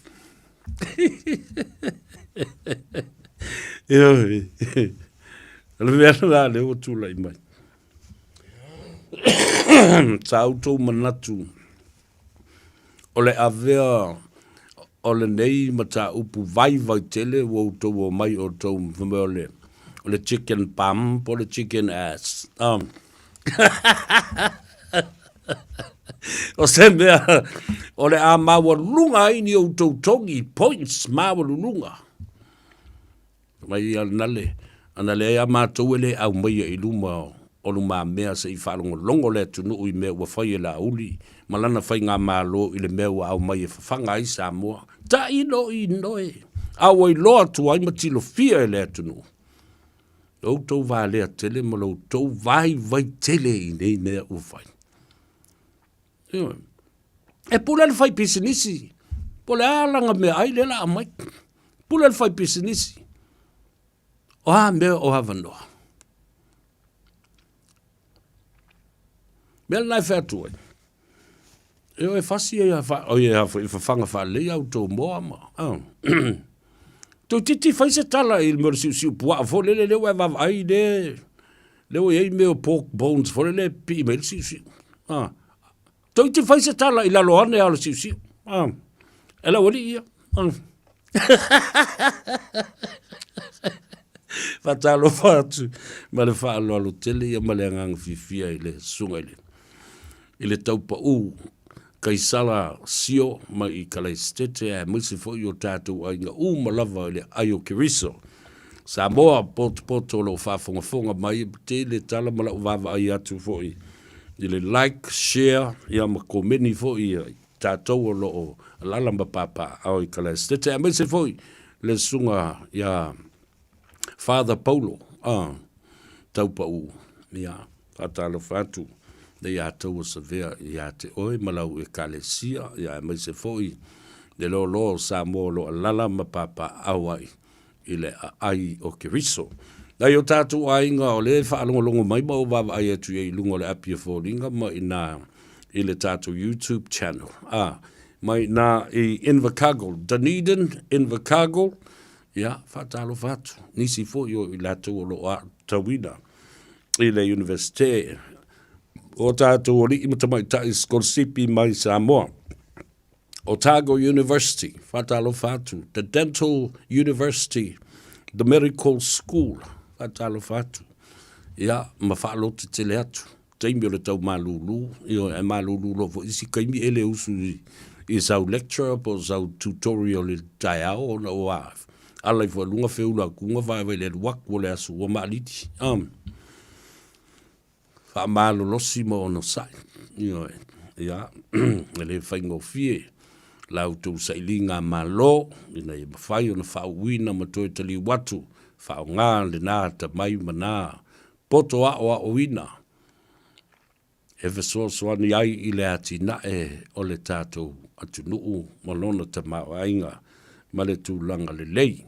Le mea la le o tūla i mai. Tau tau manatu. O le avea o le nei ma ta upu vai tele o tau o mai o tau mwemele. O le chicken pump o le chicken ass. O se mea o le a mawalunga ini o tau tongi points mawalunga. Mai nale. Ana le a mātou ele au mai i luma o luma mea se i whalongo longo le tunu i mea ua whai la uli. Malana whai ngā mālo i le mea ua au mai e whawhanga i Samoa. Ta ino i noe. Au i loa tu ai matilo fia e le tunu. Lau tau vā lea tele ma lau tau vai tele i nei mea ua whai. E pula le whai pisinisi. Pula alanga mea ai le la amai. Pula le whai pisinisi. O ha mea o hawa noa. Mea nai whātua. E o e whasi e o e hawha i whawhanga whaalei au tō moa ma. Tō titi whaise tala i mora siu pua. Fo lele leo e wawai le. Leo e mea pork bones. Fo lele pi me siu. Tō titi whaise tala i lalo ane ala siu. Ela wali ia. Fatalo fatu ma le falo alo tele ia ma le ngang fifia ile sunga ile taupa u kai sala sio ma i kala stete e musi fo yo tatu ainga u malava ile ayo kiriso Samoa poto lo fa fonga mai tele tala mala vava ai atu fo ile like share ia ma komeni fo i tatu lo lalamba papa au kala stete e musi fo le sunga ia Father Paulo, taupa u, ia, atalo fatu, le ia tau savea, ia te oe malau e kalesia, ia mai se foi, le lo Samoa lo alala ma papa awai, ile ai o kiriso. Na yo tatu ainga o le whaalongo mai ma o wawa ai atu e lungo le apia fōringa ma ina ile tatu YouTube channel. Mai na i Invercargill, Dunedin, Invercargill, ia, whatalo whatu. Nisi fo yo i latu o lo a tawina. I le universite. O tātou o li imatamai tai skolsipi mai Samoa. Otago University. Whatalo whatu. The Dental University. The Medical School. Whatalo whatu. Ia, ma whaalo te tele atu. Teimi o le tau malulu. Io e malulu lo fo isi kaimi ele usu i sau lecture po sau tutorial i tai ao na o af. Alai fo lunga feula kunga vai le wak wo le asu o maliti. Fa malo losi mo no sai. Io ia le faingo fie. Lau tu sailinga malo ina i mawhai o na whauina ma toi tali watu. Whao ngā le nā ta mai mana. Poto a o ina. E fesoani ai i le ati na e o le tātou atu nuu malona ta mao ainga. Ma le tūlanga le lei.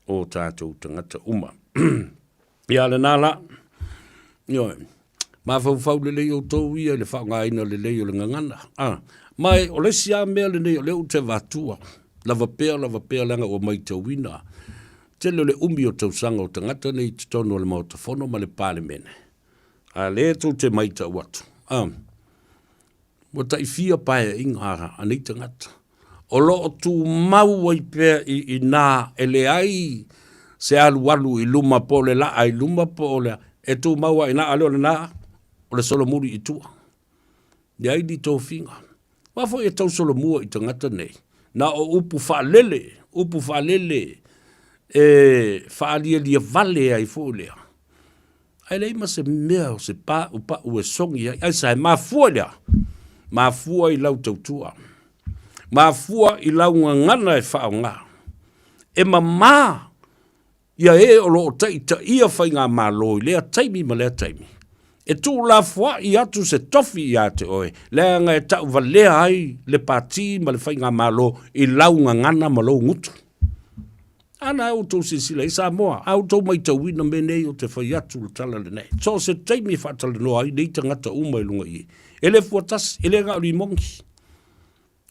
O tātou tangata uma. Ia le nāla, Ma fau le lei o tau ia le whaongaina le lei o le ngangana. Mai o le sia mea le nei o le o te vatua. Lava pea langa o mai tau wina. Te le umi o tau sanga o tangata nei te tono le mauta fono ma le pāle mene. A le tau te mai tau watu. Mo tai fia pae ingara anei tangata. O lo tu mau ai pea i nā ele ai se alu i luma po le la ai luma po le e tu mau ai nā aleo le nā o le solo muri i tua. Ni ai di tō finga. Wafo e tau solo mua i tangata nei. Na o upu whaalele e whaalia lia vale ai fōlea. Ai lei ma se mea o se pā upa ue songi ai sai mafua lea. Mafua i lau tautua. Mafua i lau ngana e whao ngā. E mamā ia e o lo taita ia whai ngā māloi lea taimi ma lea taimi. E tū la fua i atu se tofi i ate oe. Lea ngai tau valea ai le pāti ma le whai ngā mālo i lau ngana ma lo ngutu. Ana au tō sisila i Samoa. Au tō mai tau wina me nei o te whai atu le tala le nei. So se taimi whatala noa ai nei tangata uma i lunga i. Ele fuatas, ele ngā uri mongi.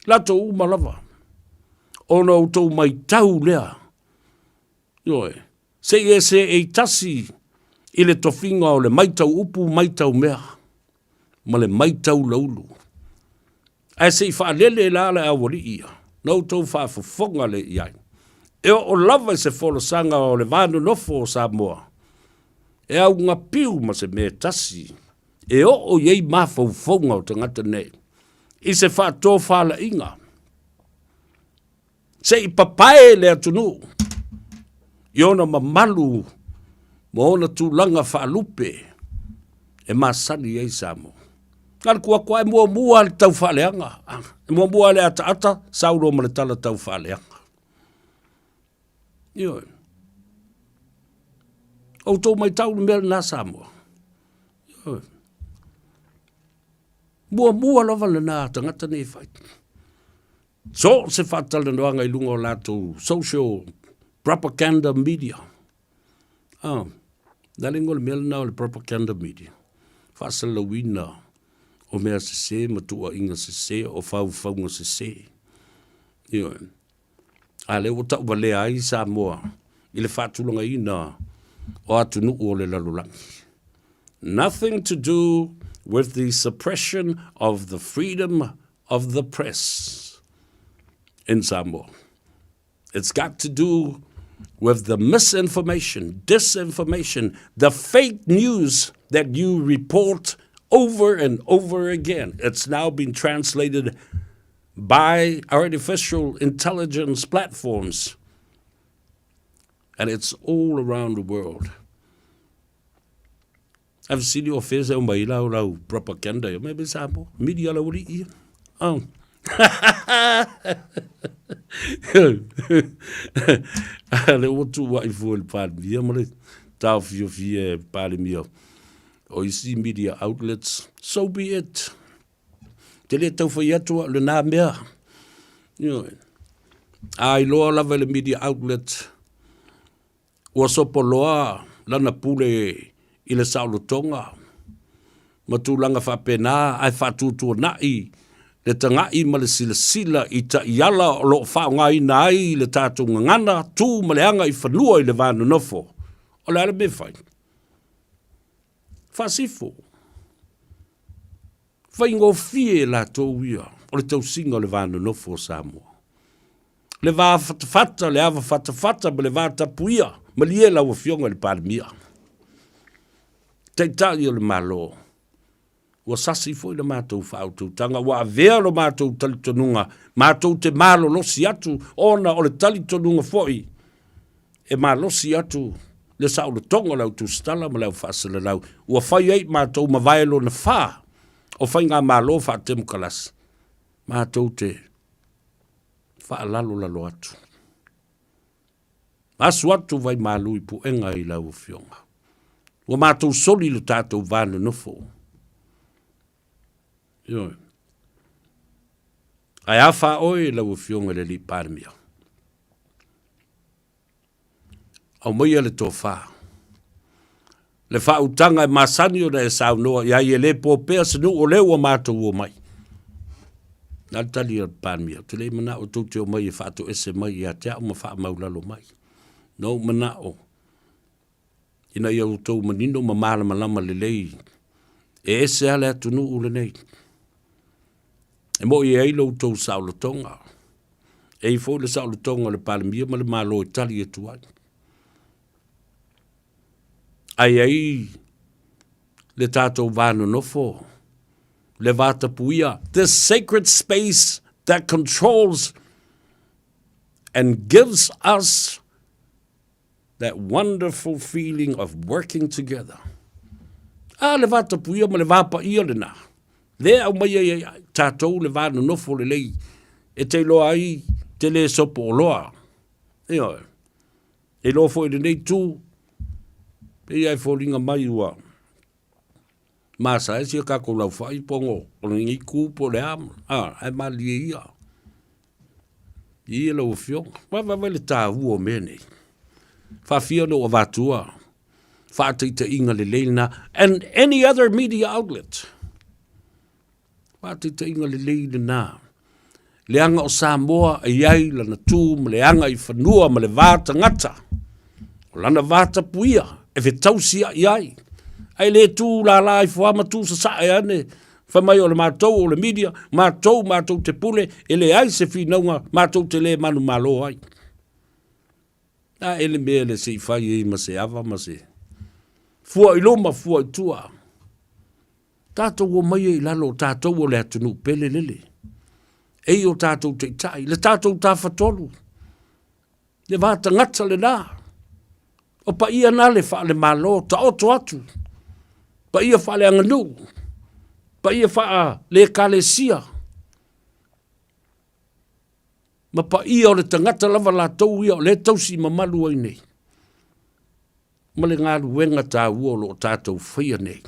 Lato uma lava. Ono au tō mai tau lea. Ioe. Se e tasi i le tofinga o le maitau upu, maitau mea. Ma le maitau laulu. Ai se i whaalele la le awari ia. Nau tau whaafofonga le iai. E o lava se wholosanga o le vānu nofo o Samoa. E au ngā piu ma se me tasi. E o iei mawhaufonga o tangata nei. I se whātō whala inga. Se i papae le atunu. Iona mamalu. Mo ona tūlanga whaalupe. E masani ei Samoa. Ngāra kua e mua le tau whaaleanga. E mua le ata sauro ma le tala tau whaaleanga. Ioi. O tō mai tau ni mea nā Samoa. Ioi. Mua lava le nā tangata nei whai. So se whatala noanga i lunga o lātou social propaganda media. Nalingo le mea nā o le propaganda media. Whasala wina o mea se matua inga se o whaunga se. Ioi. A le o tau wale ai Samoa. I le whatulanga ina o atu nuu o le lalulangi. Nothing to do with the suppression of the freedom of the press in Samoa. It's got to do with the misinformation, disinformation, the fake news that you report over and over again. It's now been translated by artificial intelligence platforms. And it's all around the world. I've seen your face on my lau propaganda. Maybe Samoa, media la uri ia. Le otu wa I fu el palmia, ma le tau fia palmia. O isi media outlets, so be it. Te le tau fai atua le nā mea. Ai loa lava le media outlet. Ua sopo loa lana pule I le saulotonga. Ma tūlanga whapena ai whatutua nai. Le tangai ma le sila I ta iala o lo whaongai nai le tātou ngana tū ma le anga I whanua I le vānu nofo. O le ale me whai. Whasifo. Whaingo fie la tō ia. O le tau singa o le vānu nofo Samoa. Le vā whatawhata, le awa whatawhata, ma le vā tapuia. Ma lie la wa fionga le pārmia. Teitai o le malo. Wa sasi foi le mātou whaututanga. Wa avea lo mātou talitonunga. Mātou te malo losi atu. Ona o le talitonunga foi. E malosi atu. Le sao le tonga lau tu stala ma lau whaasala lau. Wa whai ei mātou ma vaelo na wha. O whai ngā malo wha temu kalas. Mātou te whaalalo lalo atu. Asu atu vai mālui pu enga I lau fionga. Wa mātou soli lo tātou vānu nofo. Ioi. Ai awha oi lau fionga le li pārmia. Au maia le tō wha. Le whautanga e masani o na e sau noa, ia i e le pōpea se nu o leo o mātou o mai. Nā tali o pānmia, te le mana o tūte o mai e whaato ese mai, ia te au ma wha maulalo mai. No mana o. Ina ia o tau manino ma mālama lama le lei. E ese ale atu nu ule nei. E mo i eilo o tau saulo tonga. E i fo le saulo tonga le pānmia ma le mālo e tali e tuai. Ai le tātou vānu nofo, le vāta puia, the sacred space that controls and gives us that wonderful feeling of working together. Le vāta puia ma le vāpa ia le nā. Le au mai tātou le vānu nofo le lei, e te loa ai, te le sopo o loa. E loa fo i le nei tū, e ai fōringa mai ua. Masa e sia kako lau whai pongo, o ngi kūpo le am, ai mali e ia. Ia lau whionga, wawa le tā ua mene. Whawhia no o wātua, whāteita inga le leina, and any other media outlet. Whāteita inga le leina nā. Leanga o Samoa, e iai lana tū, ma leanga i whanua, ma le vāta ngata. O lana vāta puia, e fe tausia iai. Ai le tū la i fuama tū sa sae ane. Whamai o le mātou o le media, mātou te pule, e le ai se whinaunga, mātou te le manu malo ai. Ele mea le se i whai e ma se awa ma se. Fua i loma, fua i tua. Tātou o mai e lalo, tātou o le atunu pele lele. Ei o tātou te tai, le tātou tā whatolu. Le vāta ngata le nā. O pa ia nā le wha le malo, ta oto atu. Pa ia wha le anganu. Pa ia wha le kalesia. Ma pa ia o le tangata lava la tau ia o le tausi mamalu ai nei. Ma le ngā ruenga tā ua lo o tātou whaia nei.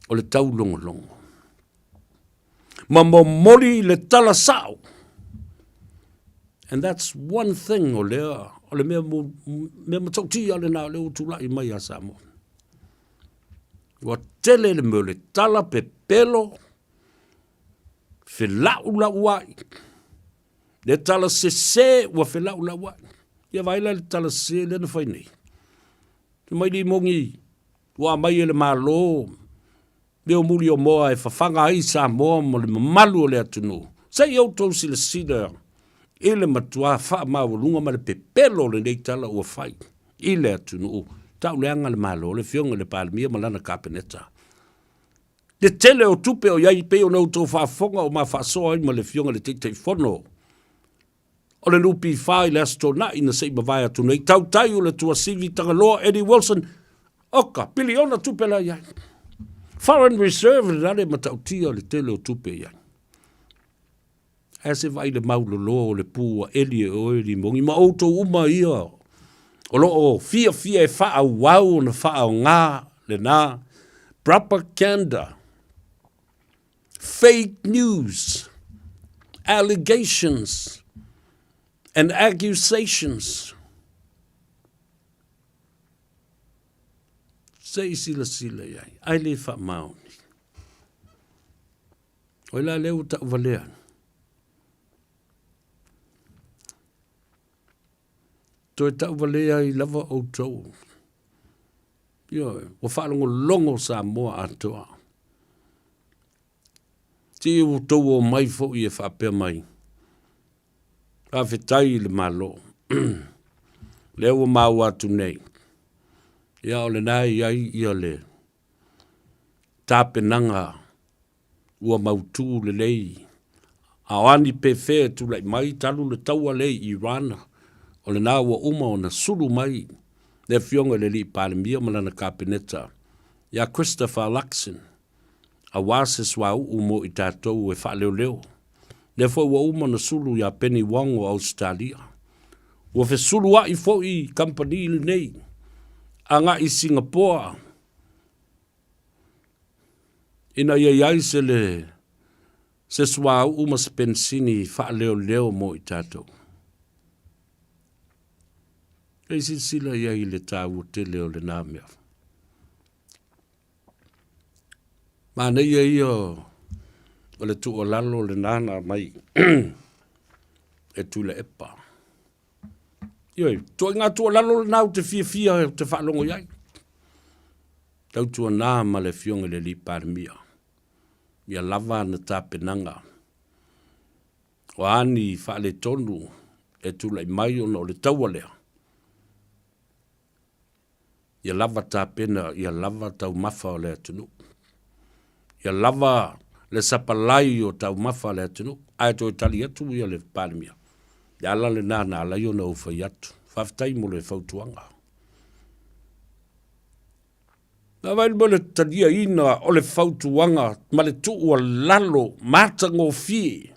O le tau longo longo. Ma mori le tala sao. And that's one thing o lea. O le mea matauti ale nā leo tūlai mai a Samoa. Wa tele le meo le tala pe pelo, fe lau ai. Le tala se wa fe lau ai. Ia vaila le tala se le na whai nei. Te mai li mongi, wa mai ele malo, leo muri o moa e whawhanga ai Samoa mo le mamalu o le atunu. Sei au tau si le sida, ele matua wha maurunga ma le pepelo le nei tala ua whai. Ile atunu, tau leanga le malo, le fionga le palmia malana kapeneta. Le tele o tupe o iai pe o nau tau whafonga o ma whasoa ai ma le fionga le teitei whono. O le lupi whai le astona ina sei mawai atunu. I tau tai o le tua sivi tangaloa Eddie Wilson. Oka, piliona tupe la iai. Foreign Reserve le rale matautia le tele o tupe iai. As if ai le maulolo o le pua elie o eri mongi ma outo uma ia. O lo o fia e wha wau na wha ngā le nā. Propaganda. Fake news. Allegations. And accusations. Sei sila iai. Ai le wha mauni. O la leo ta uvalean. To e tau valea I lava o tau. Ia, o whaalongo longo Samoa atoa. Ti o tau o mai fo I e whapea mai. A whetai le malo. Leo o mau atu nei. Ia o le nai ai ia le. Tāpenanga. Ua mautu le lei. Aoani pe whea tu lai mai talu le taua lei Irana. O le nā ua uma o na sulu mai, le fionga le li pālemia malana kāpeneta. Ia Christopher Luxon, a wāses wā umo I tātou e whaaleo leo. Le fo ua uma na sulu ia Penny Wong o Australia. Ua fe sulu a I fo I company ili nei. A ngā I Singapore. Ina ia iai se le, se swa uma spensini whaaleo leo mo I tātou. Kei si sila ia I le tāua tele o le nā mea. Mana ia o le tu o lalo le nāna mai e tu le epa. Ioi, tu ngā tu o lalo le nāu te fia te whaalongo iai. Tau tu o nā ma le fionga le li pārmia. Ia lava na tāpenanga. O ani whaale tonu e tu lai mai o le taua lea. Ia lava tāpena, ia lava tau mafa o le atunu. Ia lava le sapalai o tau mafa le atunu. Ai toi tali atu ia le pārmia. Ia ala le nāna ala i o na ufai atu. Whaftai mo le fautuanga. Na vai mo le talia ina o le fautuanga ma le tu o lalo matango fie.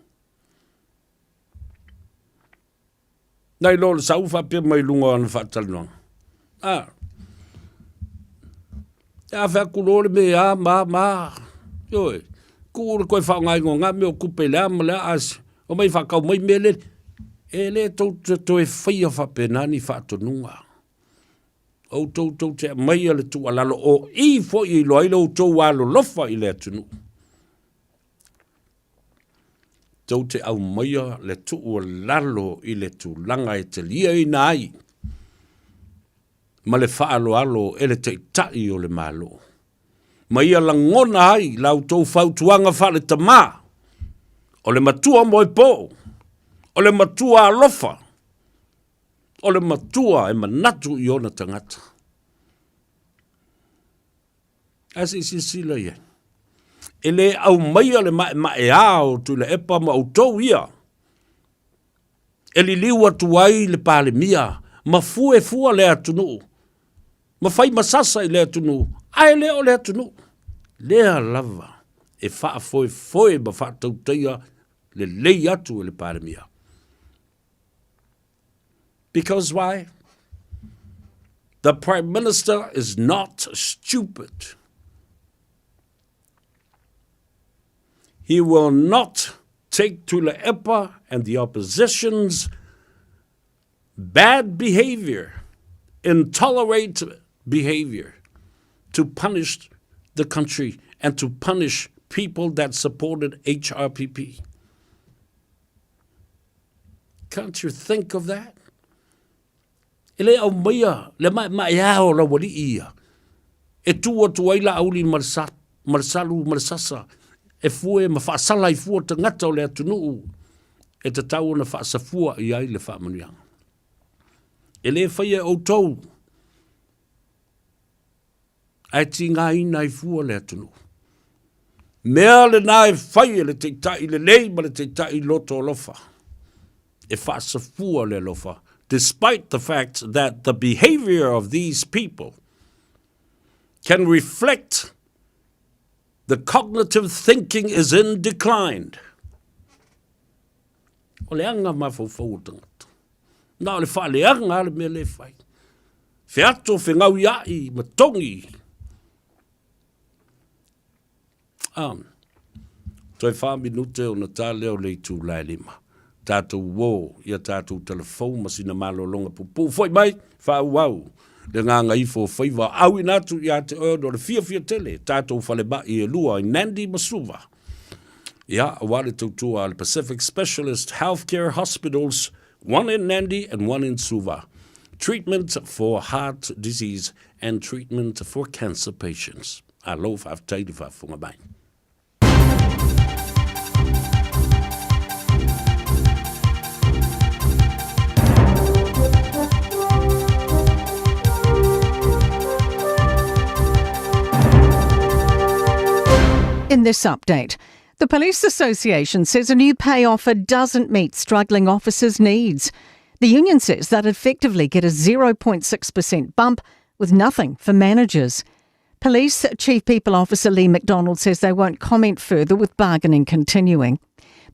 Nai lo le saufa pe mai lunga ana whaatalinoanga. Ia whea kulore me ma. Ioi, kure koe whaongai ngā me o kupe lea ma lea as. O mai whakau mai me le. E le tau e whaia whapenani whaatonunga. O tau te mai ale tu alalo o I fo I loa ilo tau walo lofa I le atunu. Tau te au maia le tu alalo I le tu langa e te lia I nai. Ma le whaalo alo e le te tai o le malo. Ma ia langona ai lau tau whautuanga whale tamā. O le matua moe po. O le matua alofa. O le matua e manatu I ona tangata. Asi sila ia. E le au maia le mae ao tu le epa ma autou ia. E li liwa tuai le pale mia. Ma fue fua le atunu. Ma fai masasa I le atunu. Ai le o le atunu. Lea lava. E faa foi ma faa tauteia le lei atu le pale mia. Because why? The Prime Minister is not stupid. He will not take to the EPA and the opposition's bad behavior, intolerant behavior, to punish the country and to punish people that supported HRPP. Can't you think of that? Ele au maia, le mai ao la wali ia. E tua tuaila auli marsasa. E fue ma whaasala I fua te ngata o le atunuu. E te tau na whaasafua I ai le whaamanuanga. E le whaia o tau. Ai ti ngā ina I fua le atunuu. Mea le nā e whaia le te tai le lei ma le te tai loto lofa. E whaasafua le lofa. Despite the fact that the behavior of these people can reflect the cognitive thinking is in decline. O le anga mawhauwhau tangata. Nā le wha le anga le me le whai. Whiato whengau iai, matongi. Toi wha minute o na tā leo le tū lai lima. Tātou wō, ia tātou telefou masina malolonga pupu. Foi mai, wha wau. Le Gagaifo Faiva au inatu ia te odo le fia tele. Tātou whale ba I lua I Nandi Masuva. Ia, awale tautua le Pacific Specialist Healthcare Hospitals, one in Nandi and one in Suva. Treatment for heart disease and treatment for cancer patients. Alo whaaftairi whaafunga mai. In this update, the Police Association says a new pay offer doesn't meet struggling officers' needs. The union says that effectively get a 0.6% bump with nothing for managers. Police Chief People Officer Lee McDonald says they won't comment further with bargaining continuing.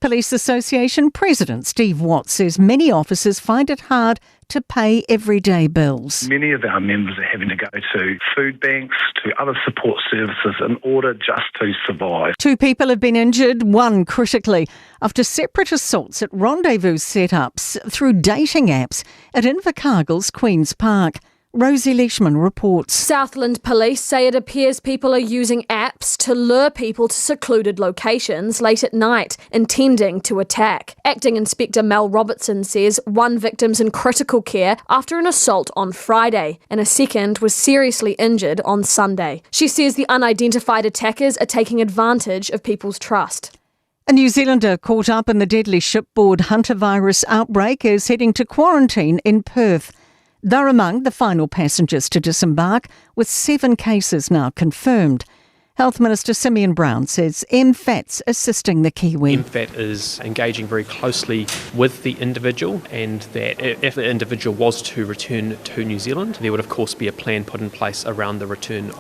Police Association President Steve Watts says many officers find it hard to pay everyday bills. Many of our members are having to go to food banks, to other support services in order just to survive. 2 people have been injured, 1 critically, after separate assaults at rendezvous setups through dating apps at Invercargill's Queen's Park. Rosie Leishman reports. Southland Police say it appears people are using apps to lure people to secluded locations late at night, intending to attack. Acting Inspector Mel Robertson says 1 victim's in critical care after an assault on Friday, and a second was seriously injured on Sunday. She says the unidentified attackers are taking advantage of people's trust. A New Zealander caught up in the deadly shipboard hantavirus outbreak is heading to quarantine in Perth. They're among the final passengers to disembark, with 7 cases now confirmed. Health Minister Simeon Brown says MFAT's assisting the Kiwi. MFAT is engaging very closely with the individual, and that if the individual was to return to New Zealand, there would of course be a plan put in place around the return.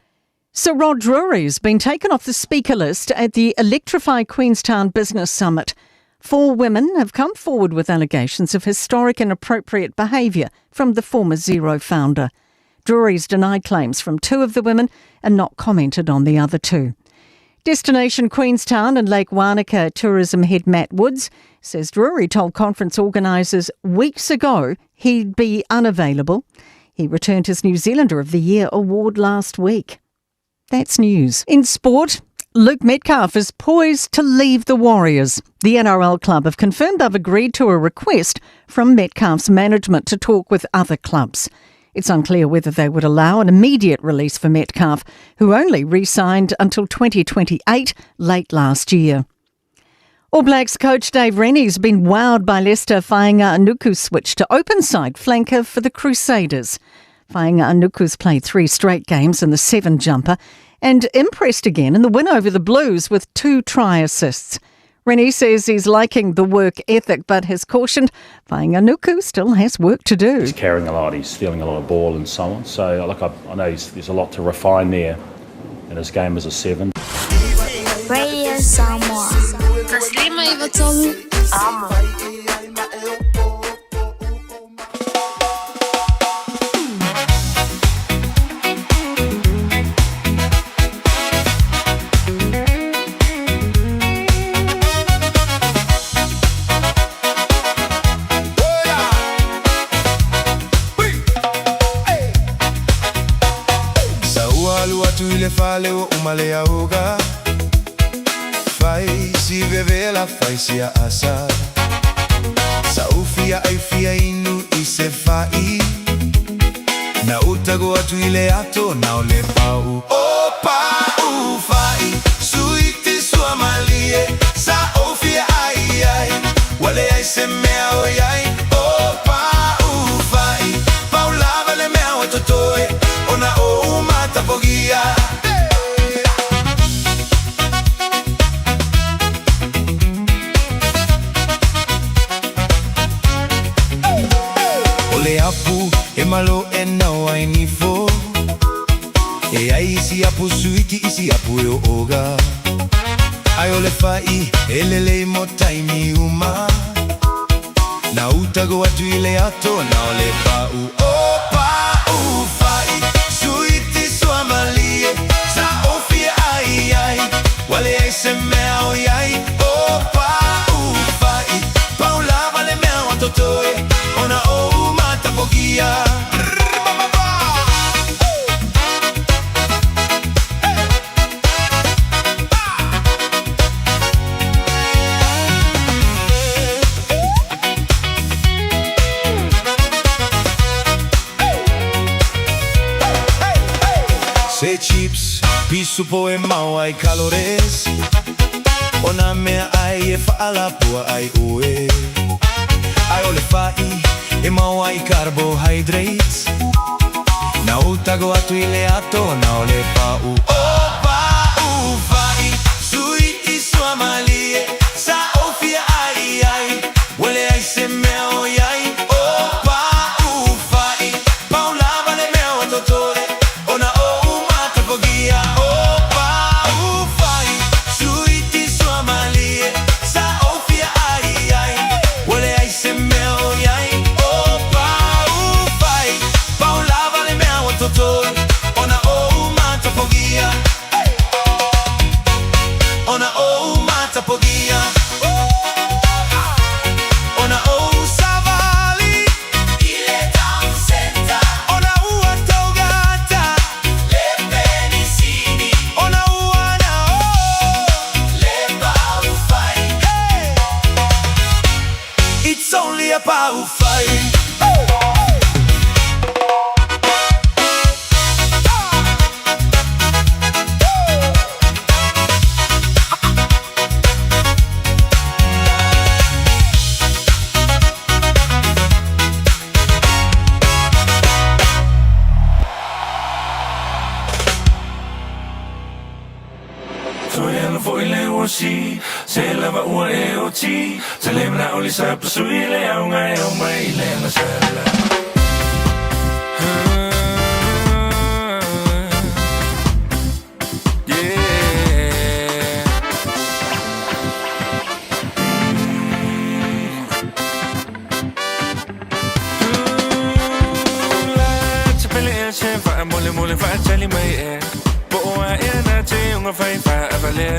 Sir Rod Drury's been taken off the speaker list at the Electrify Queenstown Business Summit. 4 women have come forward with allegations of historic inappropriate behaviour from the former Xero founder. Drury's denied claims from 2 of the women and not commented on the other 2. Destination Queenstown and Lake Wanaka tourism head Matt Woods says Drury told conference organisers weeks ago he'd be unavailable. He returned his New Zealander of the Year award last week. That's news. In sport, Luke Metcalf is poised to leave the Warriors. The NRL club have confirmed they've agreed to a request from Metcalf's management to talk with other clubs. It's unclear whether they would allow an immediate release for Metcalf, who only re-signed until 2028 late last year. All Blacks coach Dave Rennie's been wowed by Leicester Faiva-Anuku's switch to open side flanker for the Crusaders. Faiva-Anuku's played 3 straight games in the 7 jumper and impressed again in the win over the Blues with 2 try assists. Rennie says he's liking the work ethic but has cautioned Faiva-Anuku still has work to do. He's carrying a lot, he's stealing a lot of ball and so on. So I know there's a lot to refine there in his game as a 7. Radio Samoa. Taslima Ivatolu. Amo. Ile fale o umale ya uga Fai si vevela fai si a asa Saufia aifia inu ise fai Na utago atu ile ato na ole pau Opa ufai Suiti suamalie Saufia ai ai Wale ai se mea oyai Opa ufai Paulava le mea watotoe Ona o mata pogia Ole apu e malo e nau ai nifo E ai isi apu suiki isi apu e o oga Ai ole fai e lele mo taimi uma Na utago atu ile ato na ole pau Opa ufai Suiti suamalie Sa ofia ai ai Wale ai se mea oyai Opa ufai Paulava le mea watotoe Ona o mata pogia Se chips, pisu po e mau ai calores Ona mea ai e faala pua ai ue Ai ole fai e mau ai carbohydrates Na utago atu ile ato na ole pau Opa ufai, suiti suamalie Sa ofia ai ai, wale ai se mea oyai Opa ufai, paulava le mea watotore Ona o mata pogia Opa ufai, suiti suamalie Sa ofia pau fai. Se lava ua e o ti Se le mna o li sa pasui le au ngai au mai le na sala La pele e se fa mole mole fa tali mai e Po a e na te unga Faiva avale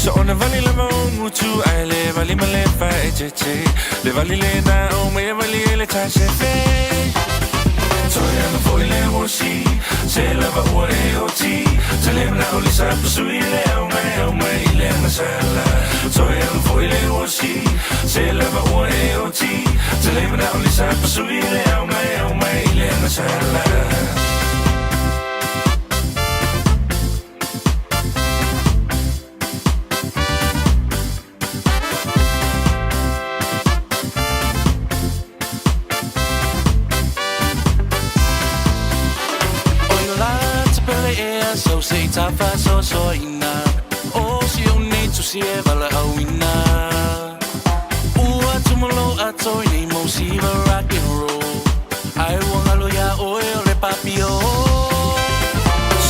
So on the valley lava mutu ai le valley male fa eche le valley le na o me valley le ta se fe so ya no foi le wosi se lava o e o ti se le na o le sa sui le o me le na sala so ya no foi le wosi se lava o e o ti se le na o le sa sui le o me le na sala So say ta fa so ina o si o ne tu si e vala awina ua tumolo ato ni mo si va rock and roll ai wonga lo ya o le papio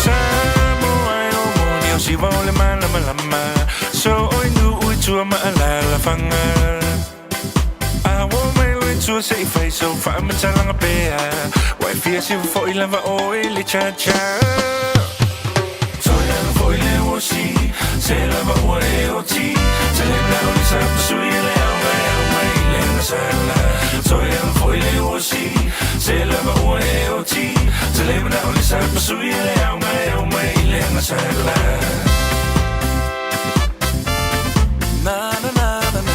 Samoa o mo ni o si va le mala so o nu u tu ma la fanga I won't make to say face so far me talanga pe why fear si fo ila va o le cha Foi le wosi, se lava o e o ti Se le na o li sa pasui le au mai le na sala So foi le wosi, se lava o e o ti Se le na o li sa pasui le au mai le na sala Na na na na na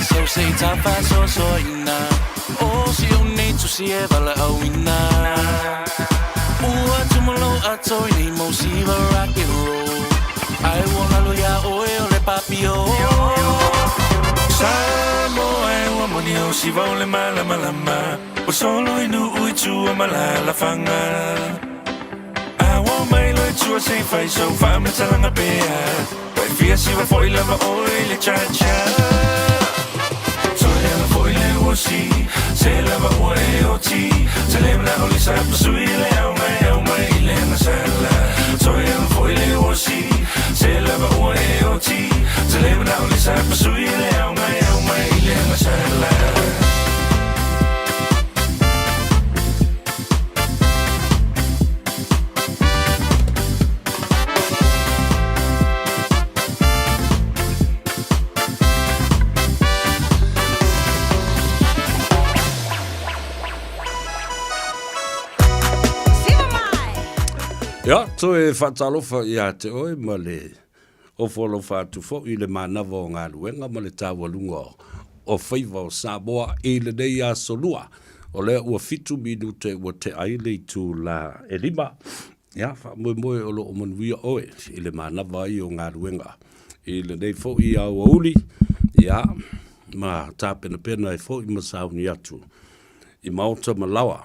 So say ta fa so ina o si o ne tu si e vala awina ua tumolo ato ni mo si va rock and roll ai wonga lo ya o le papio Samoa e ua moni o si va le mala o solo inu ui tu mala la fanga I want my lo tu say fa so fa me talanga pe Vai via si va foi lava o le cha Foi le wosi, se lava o e o ti Se le mna o li sa pasui le au mai le na sala So foi le wosi, se lava o e o ti Se le mna o li sa pasui le au mai le na sala Ja, so e whatalofa I a te oe ma le o wholofa atu fo I le manawa o ngā luenga ma le tāwalunga o Faiva o Samoa I le nei a solua o lea ua fitu minute ua te aile I tū la e lima. Ja, moe o lo o manuia oe I le manawa I o ngā luenga I le nei fo I a uli, ja, ma tāpena pena e fo I masauni atu I maota malawa.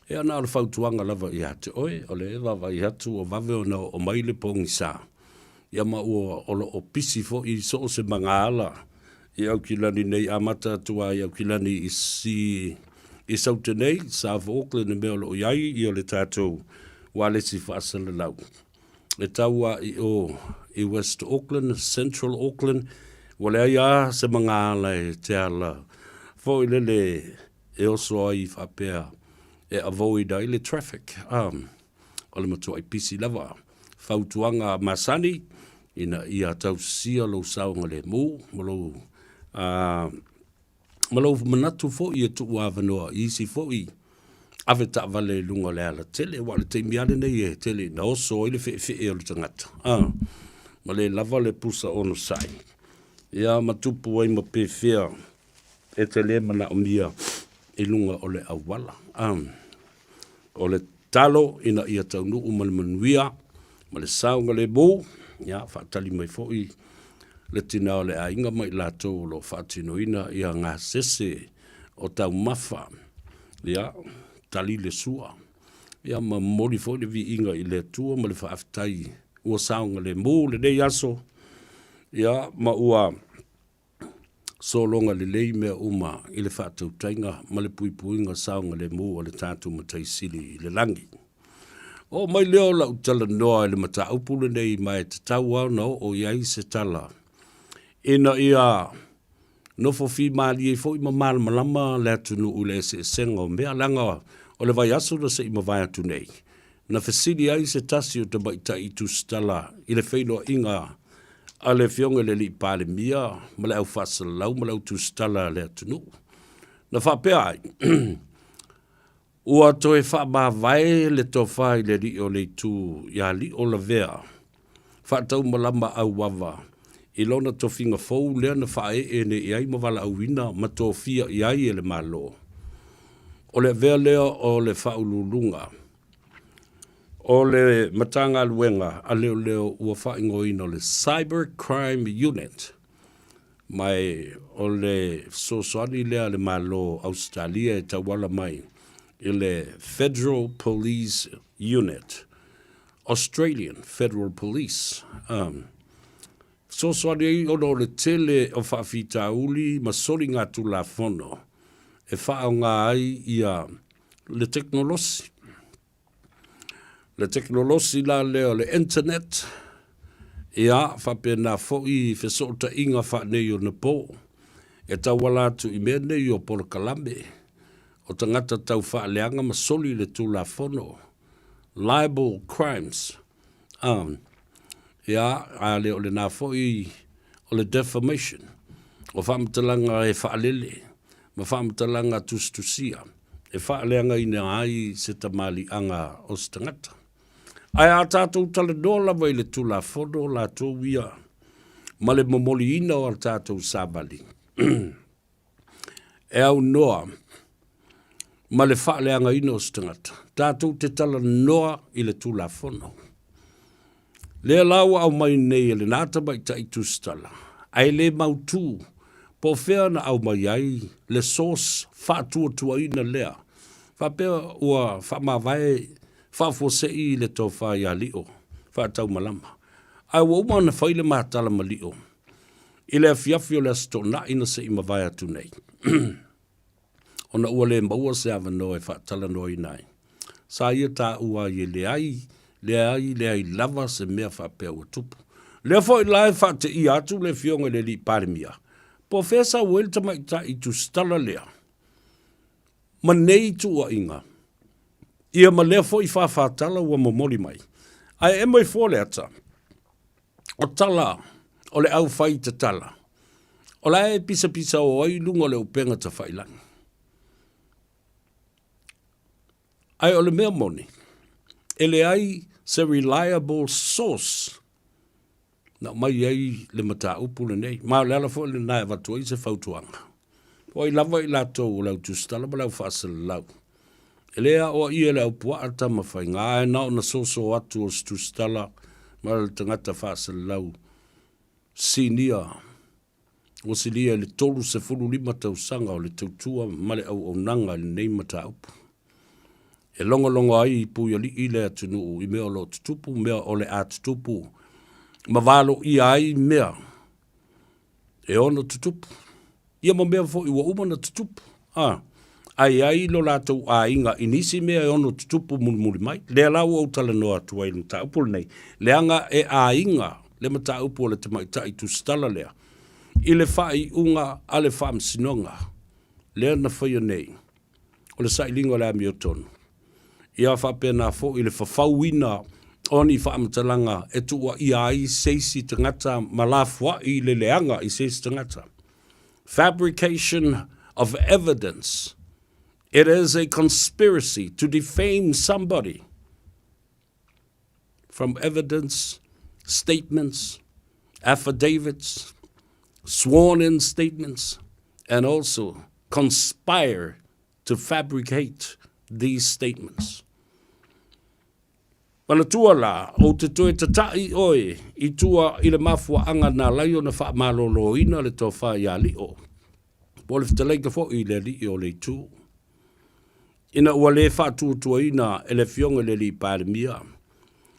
E ana ala whautuanga lava I hate oe, o le ewa vai hatu o vave o na o maile pongi sā. Ia ma ua olo o pisi fo I so o se mga ala. I au kilani nei amata tua I au kilani I si I saute nei, sa fo Auckland e mea o iai I o le tātou wale si whaasala lau. E taua I West Auckland, Central Auckland, wale ai a se mga ala e te ala. Fo I lele e oso ai whapea. E avoid ile traffic o le matua I pisi lava fautuanga masani ina ia tau sia lo saunga le mu lo Malau manatu fo i tu wa vanoa isi fo i ave ta vale lunga le ala tele wa le te miale nei e tele na oso i le fe e o le tangata. Ma le lava le pusa ono sai. Ia matupu ai ma pe fea e te le mana o mia i lunga o le awala. O le talo ina ia taunu umal manuia ma le saunga le bo ia whaatali mai fo i le tina o le ainga mai lātou lo whaatinoina ia ngā sese o tau mafa. Ia, tali le sua. Ia ma mori fo le vi inga i le tua ma le whaafitai. Ua saunga le mō le nei aso. Ia, ma ua solonga le lei mea uma i le whaatau tainga ma le puipuinga saunga le mō o le tātou matai sili i le langi. O mai leo la utala noa le mata upule nei mai te tau au no o iai se tala. Ina ia nofo fi mali e fo i mamala malama le atunu ule se senga o mea langa o le vai aso na se i mawai atu nei. Na fesili ai se tasi o te baita i tu stala i le feino inga a le fionga le li pale mia ma le au fasala lau ma le au tu stala le atunu. Na whapea ai. Ua toe wha mawai le to whai le li o le tu ia li o la vea. Whatau malama au wawa. I lona tofinga fau lea na whae e ne iai mawala au wina ma tofia iai e le malo. O le vea lea o le whaululunga. O le matanga luenga a leo leo ua whaingoina o le Cyber Crime Unit. Mai o le sosoani lea le malo Australia e tawala mai. I le Federal Police Unit. Australian Federal Police. So ai ono le tele o whaafita uli ma sori ngā tu la fono. E whao ngā ai ia le teknolosi. Le teknolosi la leo le internet. Ia whapena fōi whesota inga whanei o Nepo. E tawala tu i mene i o Polokalame. O tangata tau whaaleanga ma soli le tu la fono. Liable crimes. Ia, a le o le nā fōi o le defamation. O whaamatalanga e whaalele. Ma whaamatalanga tustusia. E whaaleanga ina ai se tamali anga o stangata. Ai a tātou tala nola vai le tula whono la tō wia. Ma le momoli ina o tātou sābali. E au noa. Ma le whaaleanga ina o stangata. Tātou te tala noa i le tula whono. Le lawa au mai nei le nata mai ta i tustala. Ai le mautu. Po whea na au mai ai. Le sos whātua tua ina lea. Whapea ua whamawai. Whafose i le tō whai a lio. Whātau malama. Ai ua umana whaile mātala ma lio. I le afiafi o le asto na ina se i mawai atu nei. Ona ua le maua se awa no e whaatala no i nai. Sa ia tā ua i le ai. Le ai lava se mea whapea ua tupu. Le fo i lai whate i atu le fionga le li parimia. Po fesa uel tamai ta i tu stala lea. Ma nei tu ua inga. Ia ma lea fo i whawhatala ua momoli mai. Ai e mai fo le ata. O tala, o le au whai te tala. O la e pisa o ai lunga le upenga ta whailangi. Ai o le mea moni. Ele ai se reliable source. Na mai ai le mata upu le nei. Ma le ala fo le nai watu ai se whautuanga. O i lava i lato o lau tustala ma lau whaasala lau. Ele a o i ele au puata ma whai ngā e nao na soso atu o tustala ma le tangata whaasala lau. Sinia. O sinia le tolu se fulu lima tau sanga o le tautua ma le au nanga le nei mata upu. E longa ai i puia li i le atunu i mea lo tutupu, mea o le atutupu. Ma valo i ai mea. E ono tutupu. Ia ma mea fo i wa umana tutupu. Ai lo latou a inga inisi mea e ono tutupu mulmuli mai. Le lau au tala noa tuai le mata upu nei. Le anga e a inga le mata upu o le te maita i tu stala lea. I le whai unga a le whaam sinonga. Lea na whaia nei. O le sailinga le amiotonu. Ia whapena fo i le whawhauina oni whaamatalanga e tua i ai seisi tangata malafua i le leanga i seisi tangata. Fabrication of evidence. It is a conspiracy to defame somebody from evidence, statements, affidavits, sworn-in statements, and also conspire to fabricate these statements. Palatua la, o te toe te tai oe, I tua I le mafua anga na laio na wha malolo ina le tō wha ia li o. Pole fita leika fo I le li o le tū. Ina ua le wha tūtua ina e le fionga le li pāremia.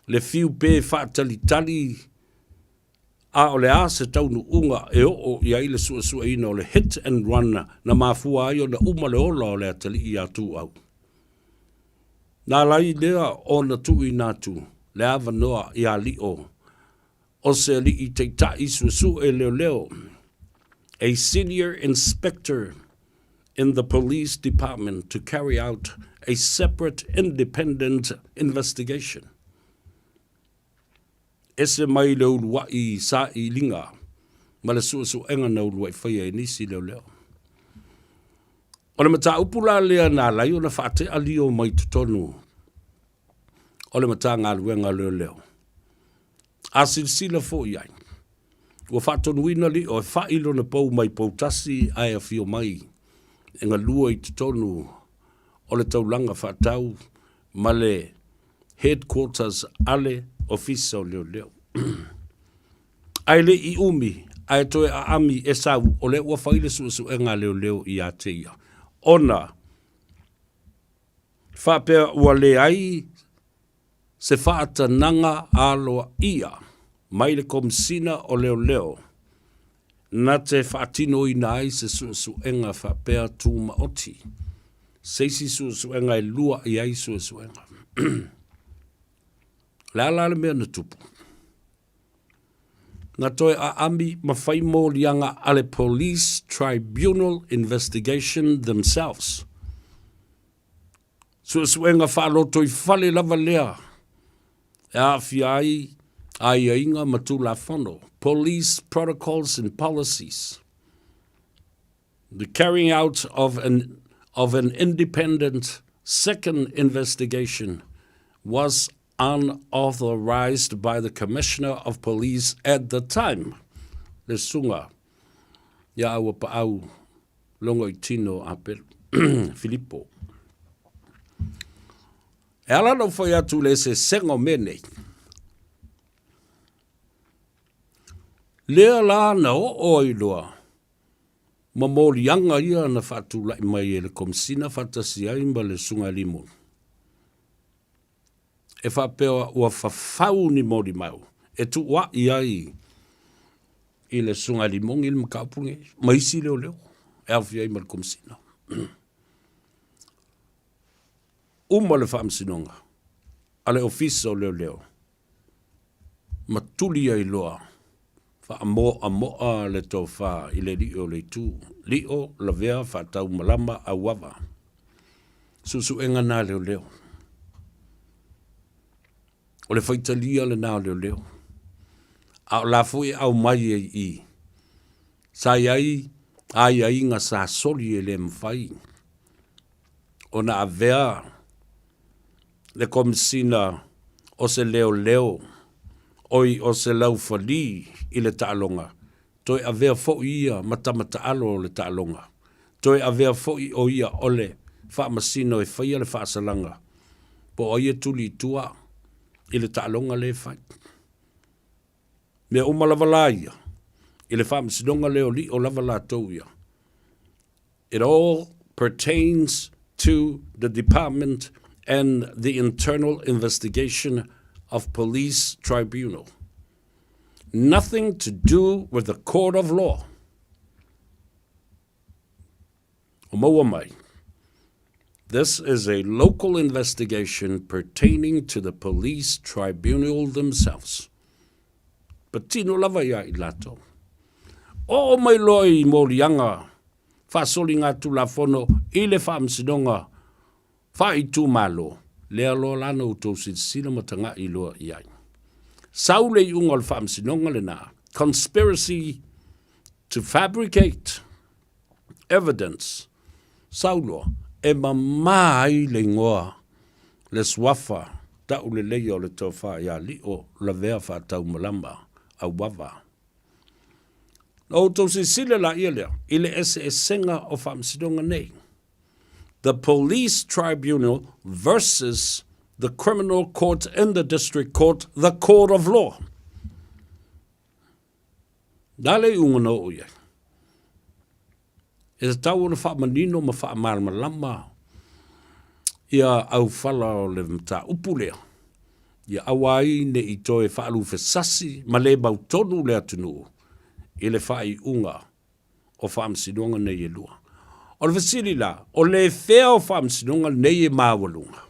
Le fiu pē wha tali tali a o le a se taunu unga e o ia I le sua ina o le hit and run na mafua ai o na uma le ola o le atali I atu au. Nā lai lea o na tui nātu, le awa noa I a li o. O se li I te ta isu e leo leo. A senior inspector in the police department to carry out a separate independent investigation. Ese mai leo lua I sa I linga, ma le su enga na ulua I whaia nisi leo leo. O le mata upula lea nā lai o na whaate alio mai tutonu. O le mata ngā luenga leo leo. A silsila fo iai. Ua whaatonu ina li o e whailo na pou mai poutasi ai a fio mai. E ngā lua I tutonu o le taulanga whaatau ma le headquarters ale ofisa o leo leo. Ai le I umi, ai toe a ami e sau o le ua whaile su e ngā leo leo I a te ia. Ona, whapea ua le ai se whaata nanga aloa ia, mai le komsina o leo leo, na te whaatino I nai se suenga whapea tūma oti, seisi suenga I lua I ai suenga. La le mea na tupu. Nga toe a ami mawhai mō lianga ale police tribunal investigation themselves. Suenga whaaloto I whale lava lea. E a fiai ai inga matu la whano. Police protocols and policies. The carrying out of an independent second investigation was unauthorized by the Commissioner of Police at the time. Le sunga. Ia aua pa au longo I tino a Filippo. E ala no foi atu le se sengo mene. Lea la na o iloa. Ma mōlianga ia na whatu lai mai e le komsina whatasi aimba le sunga limon. E whapea ua whawhau ni mōri mau. E tu wa iai I le sunga limon il makapunge. Maisi leo leo. E awhi aimba le komsina. Uma le whaamsinonga. Ale ofisa o leo leo. Matuli ai loa. Wha amoa le tau wha I le lio le tū. Lio la vea wha tau malama a wawa. Susu enga nā leo leo. O le whaitalia le nā leo leo. A la fui au mai e I. Sa iai, ai ngā sa soli e le mwhai. O na a vea le komisina o se leo leo. Oi o se lau whali I le taalonga. Toi a vea fo ia matamata alo le taalonga. Toi a vea fo I o ia ole wha masino e whaia le whaasalanga. Po o ia tuli tua I le taalonga le whai. Mea umalawala ia. I le wha masinonga leo li o lavala tau ia. It all pertains to the department and the internal investigation of police tribunal. Nothing to do with the court of law. O maua mai. This is a local investigation pertaining to the police tribunal themselves. Patino lava ia I lato. O mai loi morianga. Fasoli ngā tulafono I le whaamsinonga. Wha I tū malo. Lea lo lana utou sila matanga I loa iai. Saule I unga le whaamsinonga le nā. Conspiracy to fabricate evidence, sauloa, e mamai le ngoa, le swafa, ta ule lei o le tofa ia li o la vea fa tau malamba, a wawa. O tau se sile la ia lea, ile ese e senga o whamsidonga nei. The police tribunal versus the criminal court and the district court, the court of law. Dale unga o ia. E te tau ona whaamanino ma whaamarmalama ia au whala o le mta upulea. Ia awai ne i toe whaalu whesasi ma le bau tonu le atunu i le whai unga o whaamsidonga nei e lua. O le whasiri la, o le whea o whaamsidonga nei e māwalunga.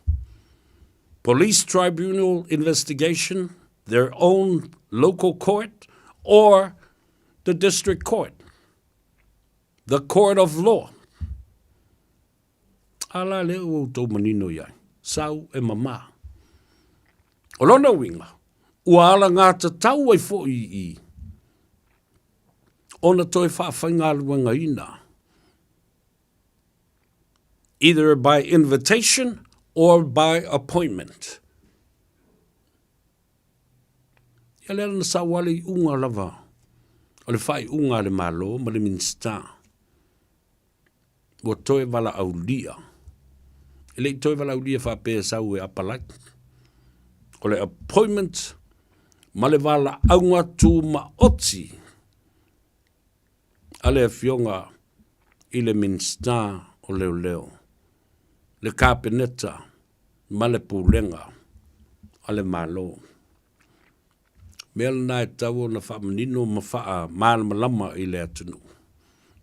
Police tribunal investigation, their own local court, or the district court, the court of law. Ala leo o tau manino iai, sau e mama. O lona winga, ua ala ngā te tau ai fo i. Ona toi whaafai luanga ina. Either by invitation or by appointment. Ia lera na sawale unga lava. O le whai unga le malo, ma le minsta. Ua toe wala au lia. Ele toe wala au lia whapea sau e apalai. O le appointment, ma le wala aunga tu ma oti. Ale a fionga i le minsta o leo leo. Le kapeneta, ma le pulenga, ale malo. Mel na e tau na whaamanino ma whaa malama i le atunu.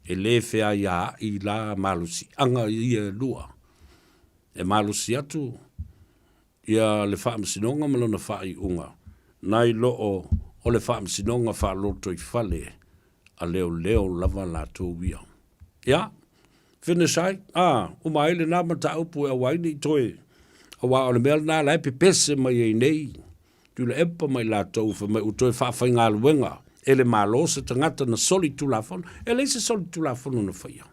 E le whea ia i la malusi, anga i e lua. E malusi atu, ia le whaamasinonga malona wha i unga. Nai loo o le whaamasinonga wha loto i whale, a leo leo lava la tō wia. Ia? Finish ai? Umaile nā mata upu e waini i toi. Awa o le mea nā lai pepese mai e nei. Tula epa mai la tau fa mai utoi whaafai ngā luenga. Ele malo se tangata na soli tulafono. Ele se soli tulafono na whaia.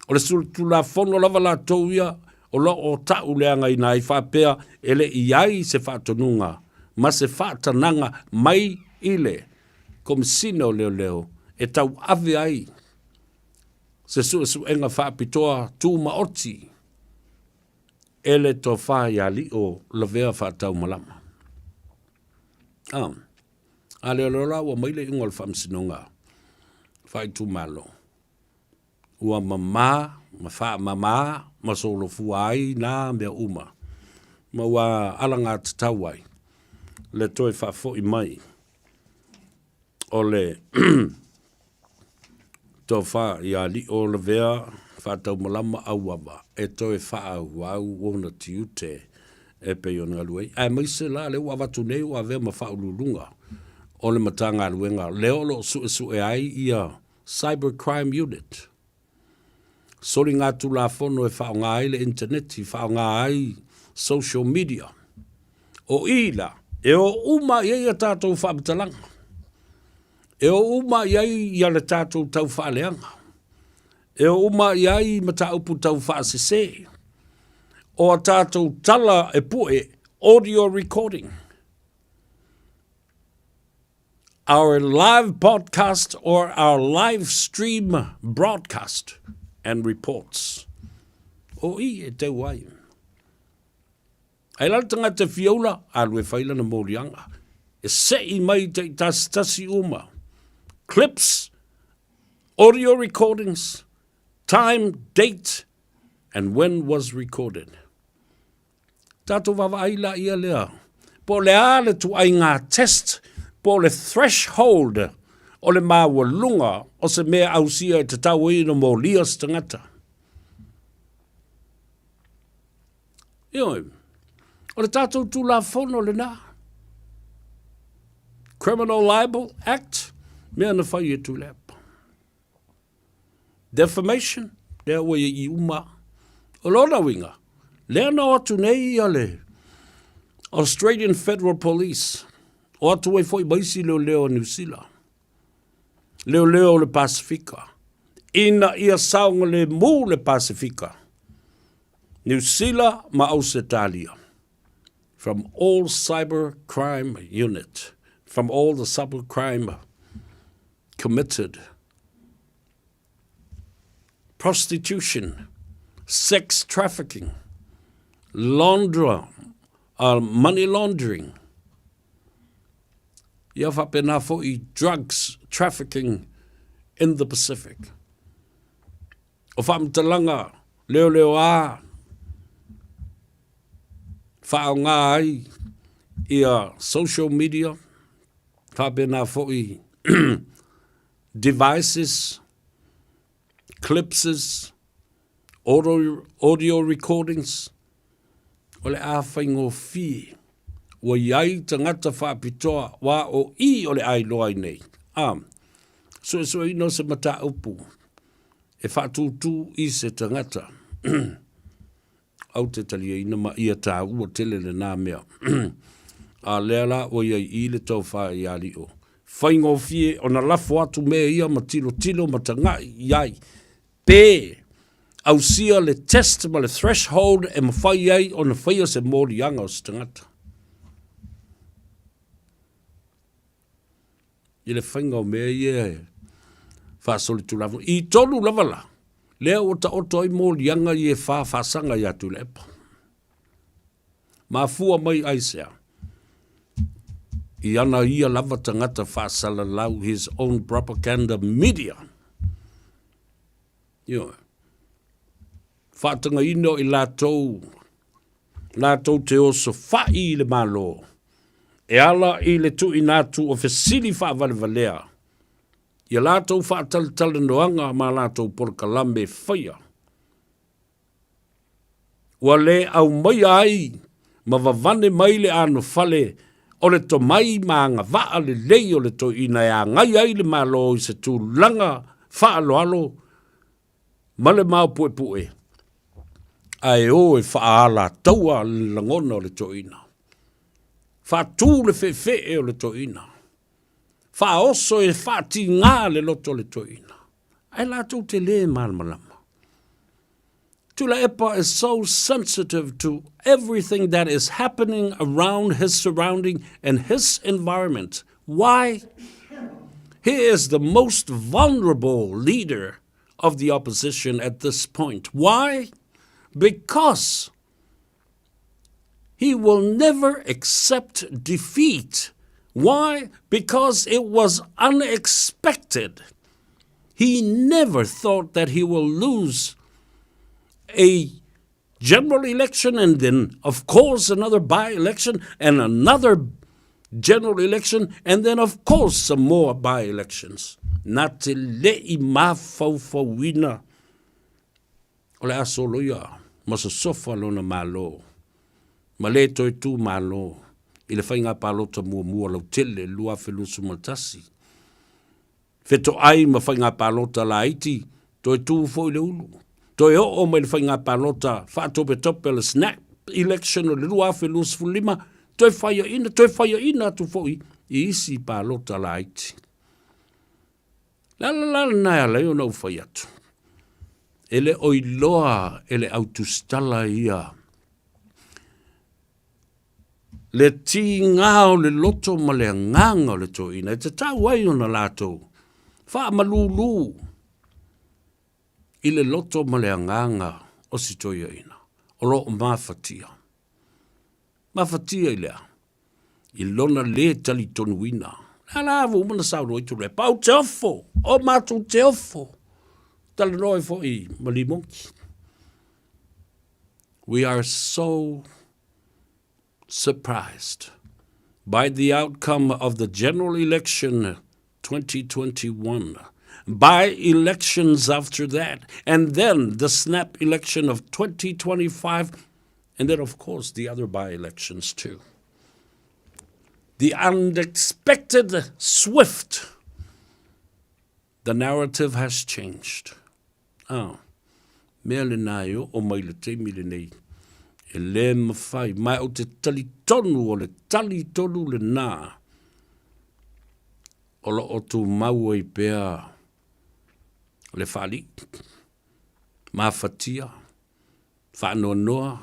O le soli tulafono lava la tau ia. O lo o tau leanga i nai whapea. Ele iai se whaatonunga. Ma se whaatananga mai ile. Komisino leo leo. E tau ave ai. Se su enga whaapitoa tū maoti. Ele to wha ia li o la vea whaatau malama. A leo lola ua maile ingo le whamsinonga. Whai tū malo. Ua mama, ma wha mama, ma solo fuai nā mea uma. Ma ua alanga tatawai. Le toi wha i mai. O le to wha ia li o le vea whātau malama auawa e toi wha au ona tiute e pe o ngā luei. Ai mai se la leo awatu nei o avea ma whaululunga o le matanga luenga. Leo lo su e ai ia cybercrime unit. Sori ngā tu la fono e whao ngā ai le interneti, whao ngā ai social media. O ila, e o uma iei a tātou whaamatalanga. E o uma iai ia le tātou tau whaaleanga. E o uma iai ma taupu tau whaasese. O a tātou tala e pue audio recording. Our live podcast or our live stream broadcast and reports. O i e te wai. Ai laltanga te fiola, alwe whaila na morianga. E se i mai te tasi uma. Clips, audio recordings, time, date, and when was recorded. Tato wawaila ia lea. Po le ale tu ai ngā test, po le threshold o le mawalunga o se mea ausia e te tau ina mo lias tangata. Ioi, o le tato tu la fono le na. Criminal Libel Act, mea na whai e tu lep. Defamation, lea ua i uma. O lona winga, lea na atu nei ale. Australian Federal Police, o atu e foi baisi leo leo New Zealand. leo le Pasifika. Ina ia saunga le mu le Pasifika. New Zealand ma Australia. From all cyber crime unit, from all the cyber crime committed, prostitution, sex trafficking, money laundering, drugs trafficking in the Pacific. O whamtalanga, leo a, whaonga ai, ia social media, whapena fo'i devices, clipses, audio recordings, o le a whaingo fi, wa iai tangata whapitoa, wa o I o le ai loai nei. So ino se mata upu, e whatutu I se tangata, au te talia ina ma ia tā ua tele le nā mea. A leala o iai I le tau whae I ali o. Whaingo fie o na lafo atu mea ia ma tilo ma tangai iai. Pē, au sia le test ma le threshold e ma whai iai o na whaia se mōri anga o se tangata. I le whaingo mea ia e whaasoli tu lava. I tolu lava la. Lea o ta oto ai mōri anga I e whaasanga I atu le epa. Ma fua mai aisea. I ana ia lava tangata whaasala lau his own propaganda media. Whaatanga ino I lātou te oso whai le malo. E ala I le tu inatu o fesili whaavale valea. Ia lātou whaatalitala noanga ma lātou porkalambe whaia. Ua le au mai ai, ma vavane mai le ano fale, o le to mai ma ngā waa le lei o le to ina ea ngai ai le malo I se tu langa whaaloalo, ma le mau pue pue. Ai o e whaala taua le langona o le to ina. Whaatū le whewhe o le to ina. Whaoso e whaati ngā le loto le to ina. Ai lātou te le malmalama. Tula Epa is so sensitive to everything that is happening around his surrounding and his environment. Why? He is the most vulnerable leader of the opposition at this point. Why? Because he will never accept defeat. Why? Because it was unexpected. He never thought that he will lose a general election and then, of course, another by-election and another general election and then, of course, some more by-elections. Nā te le'i mawhauwhauina o le asoloia ma sa sofa lona malo. Ma le toi tū malo I le whainga pālota mua lau tele lua whelusu matasi. Wheto ai ma whainga pālota la iti, toi tū fo I le ulu. Toi o mai le whainga pālota tope le snap election o le lua whelusu fulima, toi whaia ina tu fo I isi pālota la iti. Lala nai leo nau whai atu. Ele oiloa ele autustala ia. Le ti ngao le loto ma le nganga le to ina. Te tau ai ona lato. Wha malulu. I le loto ma le nganga o si toia ina. O lo mawhatia. Mawhatia I lea. I lona le tali tonuina. Ala vo mana sauro I tu le. Pau te ofo. O matu te ofo. Tala noi fo I malimonki. We are so surprised by the outcome of the general election 2021, by elections after that, and then the snap election of 2025, and then, of course, the other by-elections too. The unexpected, swift, the narrative has changed. Mea le nāio o mai le te mile nei. E le mawhai, mai o te tali tonu o le tali tonu le nā. Olo o tu mau i pea le whali, mawhatia, whanoanoa,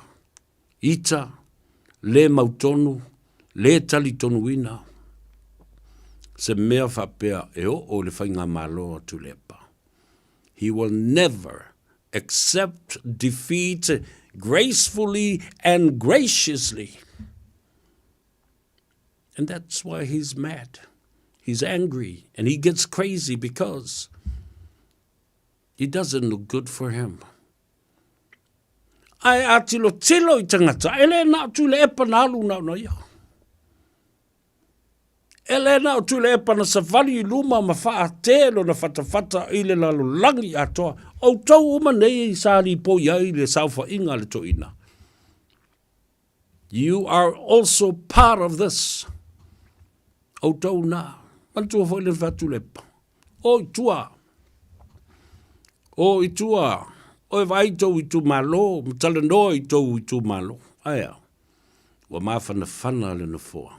ita, le mautonu, le tali tonu ina. Se mea whapea e o le whainga malo tu lepa. He will never accept defeat gracefully and graciously. And that's why he's mad. He's angry and he gets crazy because it doesn't look good for him. Ai atilo tilo I tangata, ele na tu le epa na alu na ia. Ele na tu le epa na savali luma ma faa telo na fatafata ile la lulangi atoa. O tau uma nei sari po iai le saufa inga le to ina. You are also part of this. O tau na. Mantua fo ile fatu lepa. O itua. O itua. O e vai tau I tu malo. Mtala no I tu malo. Aya. Wa mawhana whana le na fua.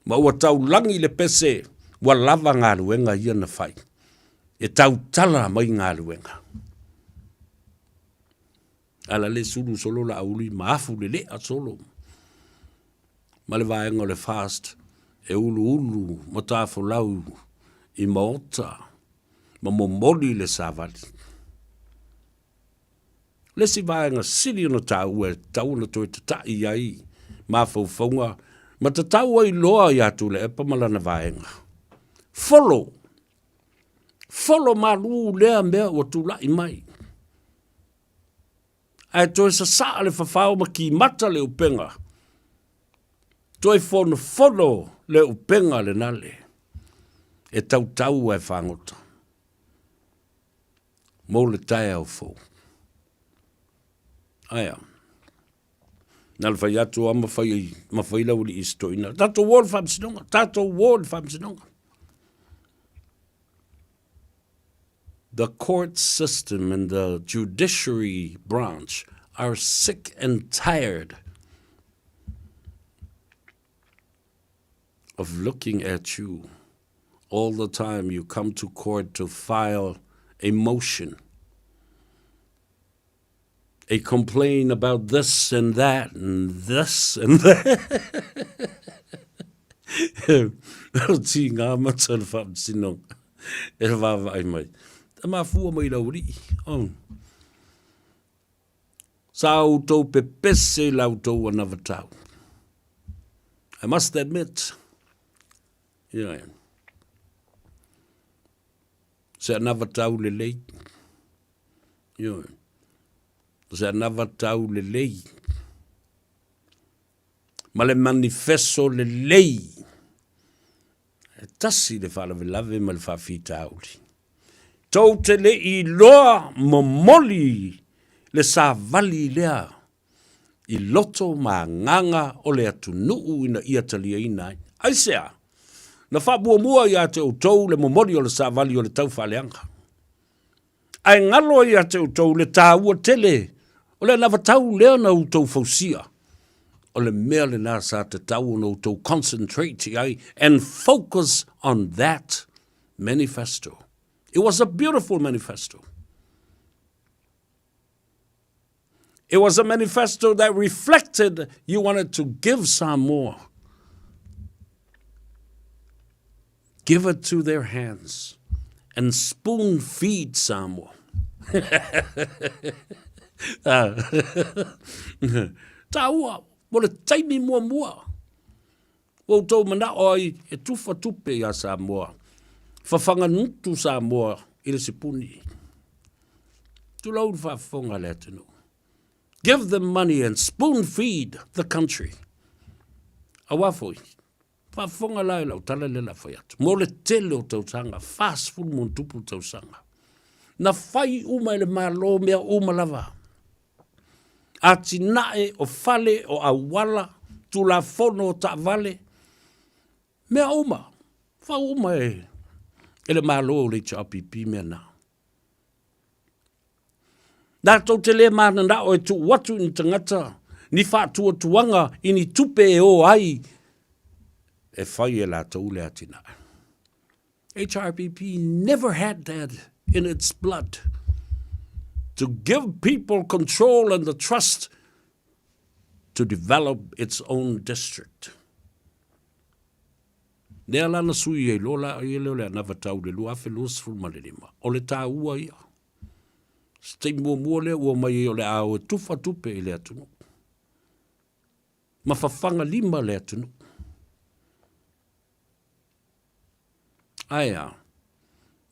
Ma ua tau langi le pese. Wa lava ngā luenga ia na whai. E tau tala mai ngā luenga. Ala le sulu solo la auli maafu le a solo. Ma le vaenga le fast. E ulu ma tāwhu lau I maota. Ma momoli le savali. Le si vaenga siri no tau e tau na toi tatai ai. Ma faufaunga. Ma ta tau ai loa I atu le epa malana vaenga. Follow. Follow ma lu lea mea o tu lai mai. Ai toi sa saa le fafao ma ki mata le upenga. Toi fono follow le upenga le nale. E tau tau ai whangota. Mo le tai au fo. Aia. Nal fai atu a mawhai lau li istoina. Tato wall fam sinonga. Tato wall fam sinonga. The court system and the judiciary branch are sick and tired of looking at you all the time you come to court to file a motion, a complaint about this and that and this and that. Ti ngā matal wham sinong. E wawa ai mai. Ta mā fua mai lauri. Sa autou pe pese lautou another tau. I must admit, yeah. Se another tau le lei. Yeah. Se another tau le lei. Ma le manifesto le lei. E tasi le whala velave ma le whawhita auri. Tau te le I loa momoli le sa vali lea. I loto ma nganga o le atu nuu ina ia talia inai. Aisea, na whabua mua ia te utou le momoli o le sa vali o le tau whaleanga. Ai ngalo ia te utou le tā ua tele. O le nawa tau lea na utou fausia. O le mea le nā sa te tau na utou concentrate ai and focus on that manifesto. It was a beautiful manifesto. It was a manifesto that reflected you wanted to give Samoa. Give it to their hands and spoon feed Samoa. Taua, mo le taimi mua. Wo tau mana oi e tufa tupe ya Samoa. Fafanga nutu Samoa I le sipuni. Tulau fafonga le tenu. Give them money and spoon feed the country. Awafoi. Fafonga lai lau tala le la fayat. Mo le tele o tautanga. Fast food mon tupu tausanga. Na fai uma le malo mea uma lava. Ati nae o fale o awala. Tu la fono o ta vale. Mea uma. Fa uma e. Ele malo le chapipi mea na. Nā tau te le mana na o e tu watu ni tangata, ni whātua tuanga, I ni tupe e o ai, e whai e la tau le atina. HRPP never had that in its blood. To give people control and the trust to develop its own district. Nea lana sui e lola e leo na vatau le lua fe lus ful malima. O le tā ua ia. Stei mua le ua mai o le au e tufa tupe i le atunu. Mafafanga lima le atunu. Aya.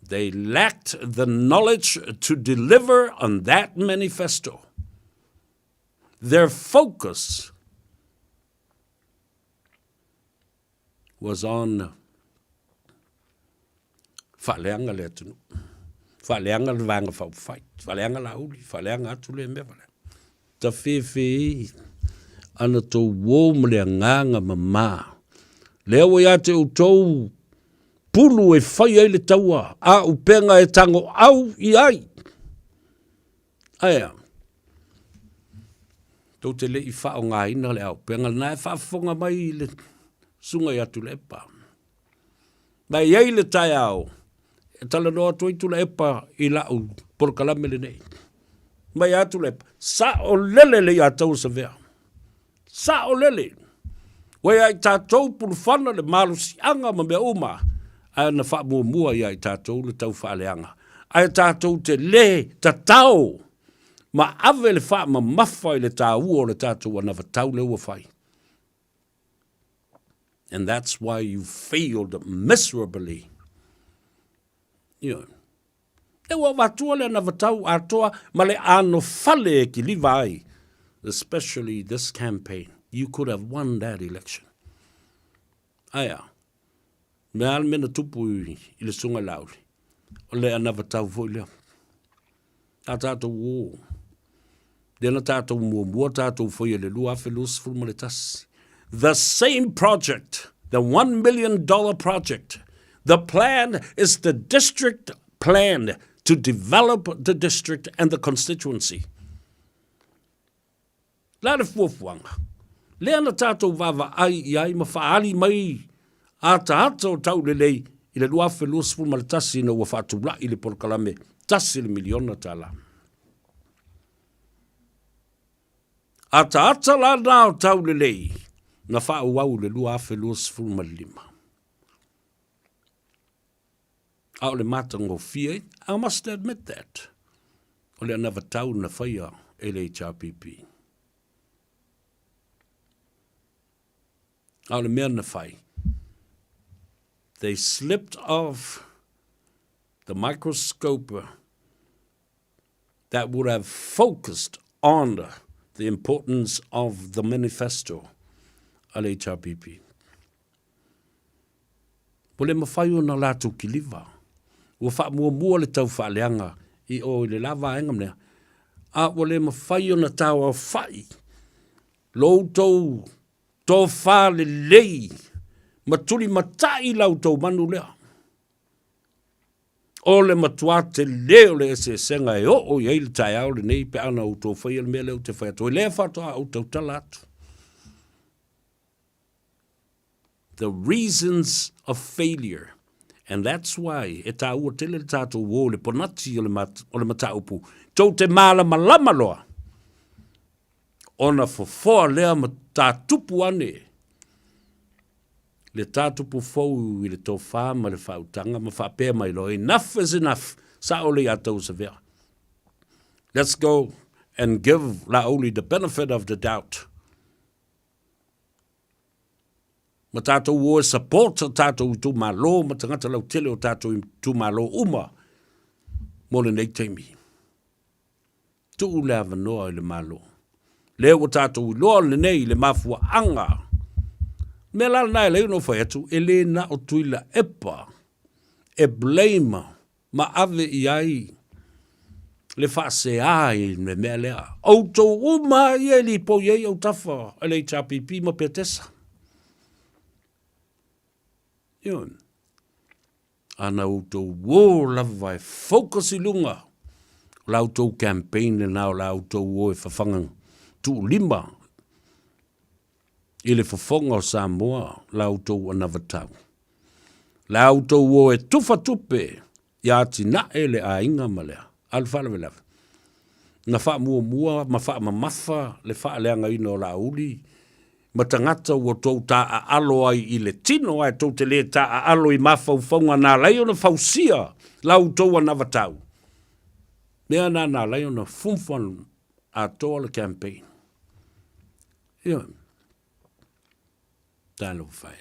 They lacked the knowledge to deliver on that manifesto. Their focus was on whaleanga le atunu. Whaleanga le vanga whauwhai. Whaleanga la uli. Whaleanga atu le mea wale. Ta whewhi ana tō wō mlea nganga mamā. Leo ia te utou pulu e whai ai le taua. A upenga e tango au i ai. Aia. Tau te le i whao ngā ina le au. Penga na e whaafonga mai i le sunga i atu le epa. Mai iei le tai au. E tala noa toi tu le epa i lau porkalame le nei. Mai atu le epa. Sa o lele le i atau sa vea. Sa o lele. Wai ai tātou pulu whana le malusi anga ma mea uma. Ai na wha mua i ai tātou le tau whaaleanga. Ai tātou te le tatau. Ma ave le wha ma mawhai le tā ua o le tātou ana vatau le ua whai. And that's why you failed miserably. You know. E wa watua le ana vatau atoa ma le ano fale e ki liva ai. Especially this campaign. You could have won that election. Aya. Me al mena tupu i le sunga lauli. O le ana vatau foi lea. A tātou wō. Dena tātou mua tātou foi le lua fe lus fulma le tasi. The same project, the $1 million project, the plan is the district plan to develop the district and the constituency. La le fuafuanga. Le ana tātou vava ai i ai ma whaali mai a tātou tau le lei i le lua fe lus fulma le tasi na ua whaatula i le porkalame tasi le miliona tala. A tātou la nao tau le lei na whaau le lua afe lus fulma lima. Au le matango fie, I must admit that. O le anava tau na whaia LHRPP. Au le mea na whai. They slipped off the microscope that would have focused on the importance of the manifesto. LHRPP. Pole mawhai o na lātou ki liva. Ua wha mua le tau whaaleanga i o le lava engam nea. A wale mawhai o na tau au whai. Loutou tō wha le lei. Maturi matai lau tau manu lea. O le matua te leo le ese senga e o iei le tai au le nei pe ana o tō whai al mea leo te whai ato. E lea whatoa au tau talatu. The reasons of failure. And that's why e tā ua tele le tātou wō le ponati o le mataupu. Tau te māla malama loa. Ona fofoa lea ma tā tupu ane. Le tā tupu fau i le tō whāma le whautanga ma whapea mai lo. Enough is enough. Sa ole a tau sa vea. Let's go and give la only the benefit of the doubt. Ma tātou o support tātou tu malo, ma tangata lau tele o tātou tu malo uma. Mo le nei teimi. Tu le avanoa i le malo. Leo o tātou loa le nei le mafua anga. Me la nai leo no whai atu, e le na o tuila epa. E blame ma ave i ai. Le whaase ai me mea lea. Auto uma i e li po iei au tafa. LHRPP ma petesa. Yun. Ana utou wō lava e focus i lunga. La utou campaign e nao la utou wō e whawhangang tu lima. I le whawhonga o Samoa la utou anavatau. Le auto o e tufa tupe, ia tina e le a inga malea. Alfa le lava. Na wha mua, ma wha mafa, le wha leanga ino la uli, ma tangata ua tau ta a alo ai i le tino ai tau te le ta a alo i mawhauwhaunga nā lei o na whausia lau tau ana watau. Mea nā lei o na fumfan a toa le campaign. Ia. Tālo whai.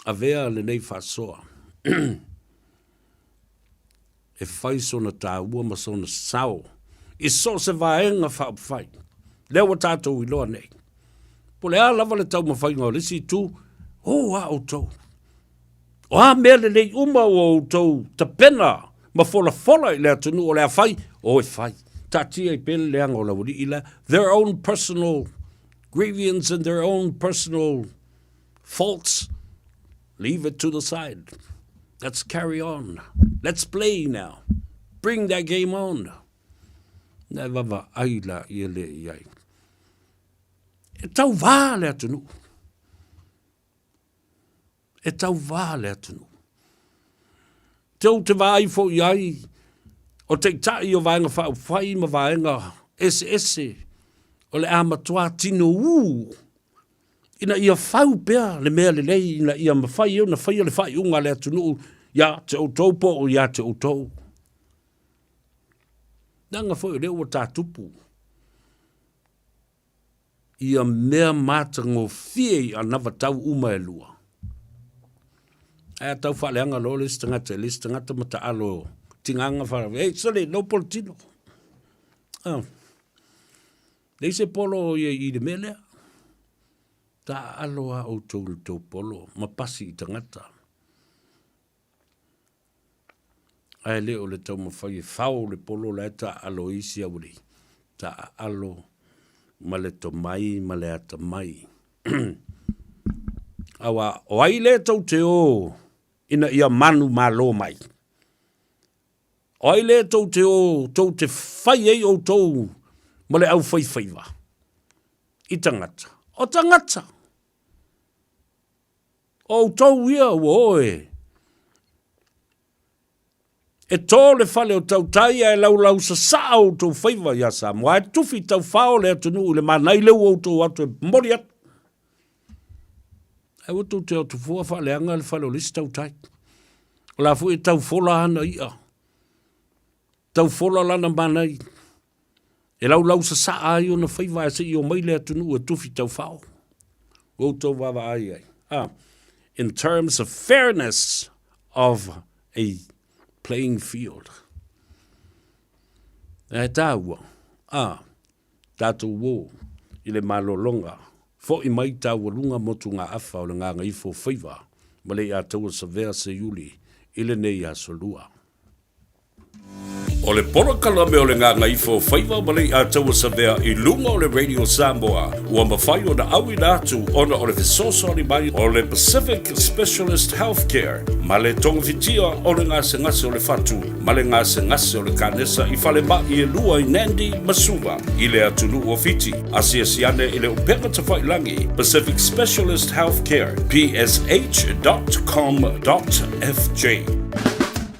A vea le nei whasoa. E whai sona tā ua ma sona sao. I so se vaenga whai. Leo tātou i loa nei. Po le a lava le tau mawhai ngā lisi tu, a o tau. O a mea le nei uma o tau ta pena, ma fola i lea tunu o lea whai, o e whai. Tatia i pele lea ngā lauri i lea, their own personal grievance and their own personal faults, leave it to the side. Let's carry on. Let's play now. Bring that game on. Nā wawa aila i le iai. E tau wā le atunu. E tau wā le atunu. Tau te wā i fo iai, o te tai o vāenga whau whai ma vāenga ese, o le amatua tino ina ia whau pēr le mea le lei, ina ia mawhai eo na whai le whai unga le atunu, ia te o tau po o ia te o tau. Nanga whai leo o tā tupu. Ia mea mātango fie a nawa tau uma e lua. Aia tau whaleanga lo le stangata mata alo tinganga whara. Ei, sale, no politino. Nei se polo i de melea. Ta aloa o tau polo, mapasi i tangata. Aia leo le tau mawhai whao le polo le ta alo isi auri. Ta alo ma le to mai, ma le ata mai. Awa, o ai le tau te o, ina ia manu ma lo mai. O ai le tau te o, tau te whai ei o tau, ma le au Faiva. I tangata. O tangata. O tau ia oe. E tō le whale o tau taia e lau sa saa o tau Faiva ia Samoa. E tufi tau whao le atunu le manai leu o tau atu e mori atu. E watu te o tu fua whale anga le whale o lisi tau tai. O la fu e tau fola ana ia. Tau fola lana manai. E lau sa saa ai o na Faiva e se i o mai le atunu e tufi tau whao. O tau wawa ai ai. In terms of fairness of a playing field. E tāua, tātou wō, i le malolonga, fo i mai tāua lunga motu ngā awha o le ngā Gagaifo Faiva, ma le a taua sa vea se yuli, i le nei a solua. O le polo kalame o le ngā Gagaifo Faiva ma le a taua sa vea i lunga o le Radio Samoa ua mawhai o na awi nātu ona o le fesosoni mai o le Pacific Specialist Healthcare ma le tongafitia o le ngā sengase o le fatu ma le ngā sengase o le kanesa i whale ma i e lua i Nandi Masuva i le atunu o fiti asiasiane i le upenga tawhailangi Pacific Specialist Healthcare psh.com.fj.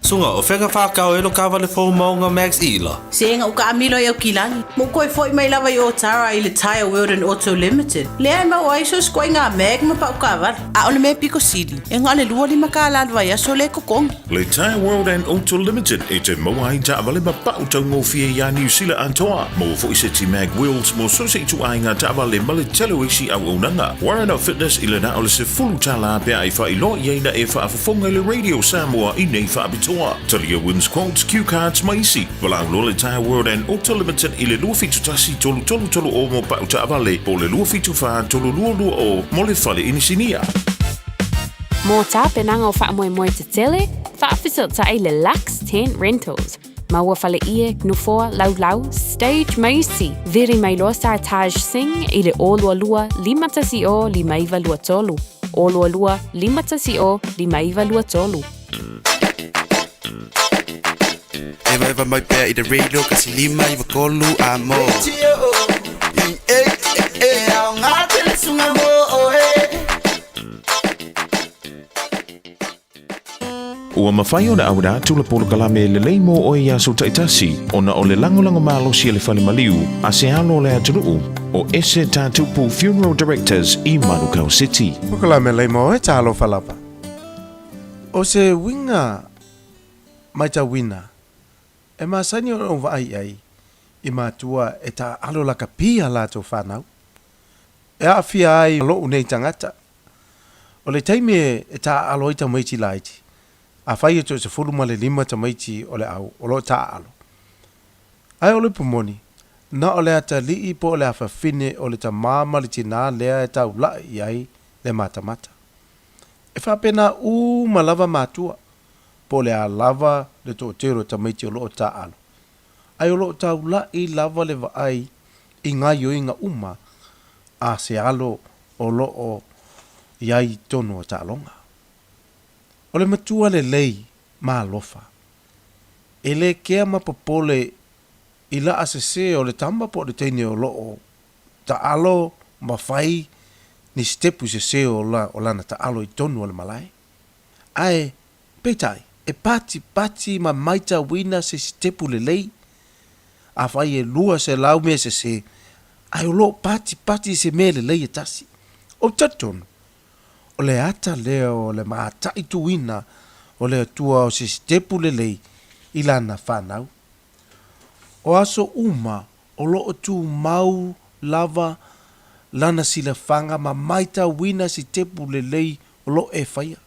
Sunga o whenga whakao e lo kawa le fōu maunga Max Ila. Senga uka amilo i au kilangi. Mo koe fōi mai lawa i o tara i le Tire World and Auto Limited. Lea ma o aiso skoi ngā meg ma pa uka awari. A o le me piko sidi. E ngā le lua lima ka alalwa i aso le kokongi. Le Tire World and Auto Limited e te maua i ta awale ma pa utau ngō fie ia New Zealand antoa. Mo fo i se ti mag wheels mo so se tu ai ngā ta awale ma le telo isi au unanga. Warren Fitness i le na o le se fulu tala pia i wha i lo i eina e wha afafonga le Radio Samoa i nei wha abitua. Talia wins quotes, cue cards, maisi. Walau lo le Tire World and Auto Limited i le lua fitu tasi tolu o mo pa uta avale. Po le lua fitu wha tolu lua o mo le whale inisinia. Mō tā penanga o wha moe te tele, wha awhisilta i le Lux Tent Rentals. Maua whale ie, gnufoa, lau, stage maisi. Veri mai loa sa Taj Singh i le olua lua, limatasi o limaiva lua tolu. Olua lua, limatasi o limaiva lua tolu. Eva mai pea I te radio kasi lima I wakolu a mo Ao ngā tele sunga mo Ua mawhai o le awera tula polo kalame le leimo o e aso taitasi ona o le lango malo si le fale maliu a se alo le atunuu o ese tatupu Funeral Directors i Manukau City. Kalame leimo e talo falapa. O se winga mai ta wina e masani o vai ai i matua e ta alo la kapia la to whanau. E a fia ai lo unei tangata. O le taime e ta alo i ta maiti laiti. A whai e to se fulu ma le 5 ta maiti o le au, o lo ta alo. Ai o le pumoni, na o le ata lii po o le awhawhine o le ta mama le tina lea e tau lai ai le mata. E whapena ma lava matua, po le a lava le to tero ta maiti o lo ta alo. Ai o lo tau lai lava le vaai i ngā yoinga uma a se alo o lo o iai tonu o ta alonga. O le matua le lei ma alofa. E le kea mapapole i la asese o le tamba po le teine o loo ta alo mawhai ni stepu se o lana ta alo i tonu o le malai. Ai, peitai, e pati ma maita wina se stepu le lei. A whai e lua se lau mea se ai o loo pati se mea le lei e tasi. O tatonu. O le ata leo o le maata i tuina o le atua o se stepu le lei i lana whanau. O aso o lo tu mau lava lana sila whanga ma maita wina si tepu le lei o lo e whaia.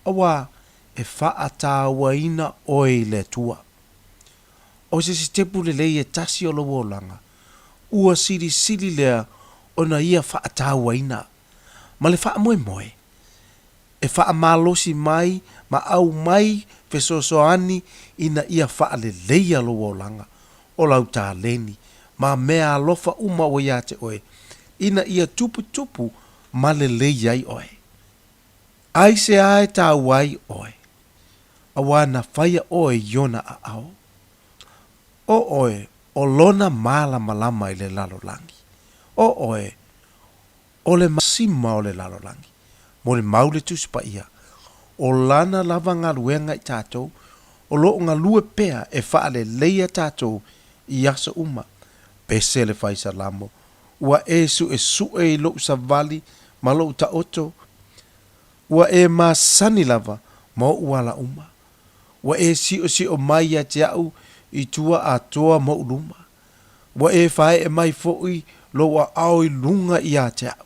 Awa e whaata waina oe le tua. O se tepu le lei e tasi o lo wolanga. Ua sili lea o na ia whaata waina. Ma le wha moe. E wha malosi mai, ma au mai, fesosoani, ina ia wha le leia lo wolanga. O lau tā leni, ma mea alofa o ia te oe. Ina ia tupu, ma le leia ai oe. Ai se ae tā wai oe. Awa na whaia oe iona a ao. O oe, o lona mala malama i le lalolangi. O oe, o le masima o le lalolangi. Mo le maule tusipa ia. O lana lava ngā luenga i tātou. O lo ngā lue pea e wha le leia tātou i asa uma. Pese le whaisa lamo. Ua e su e lo usavali ma lo ta oto. Ua e masani lava ma uala uma. Ua e si o mai a te au i tua a toa ma uluma. Ua e whae e mai fo'i lo wa au i lunga i a te au.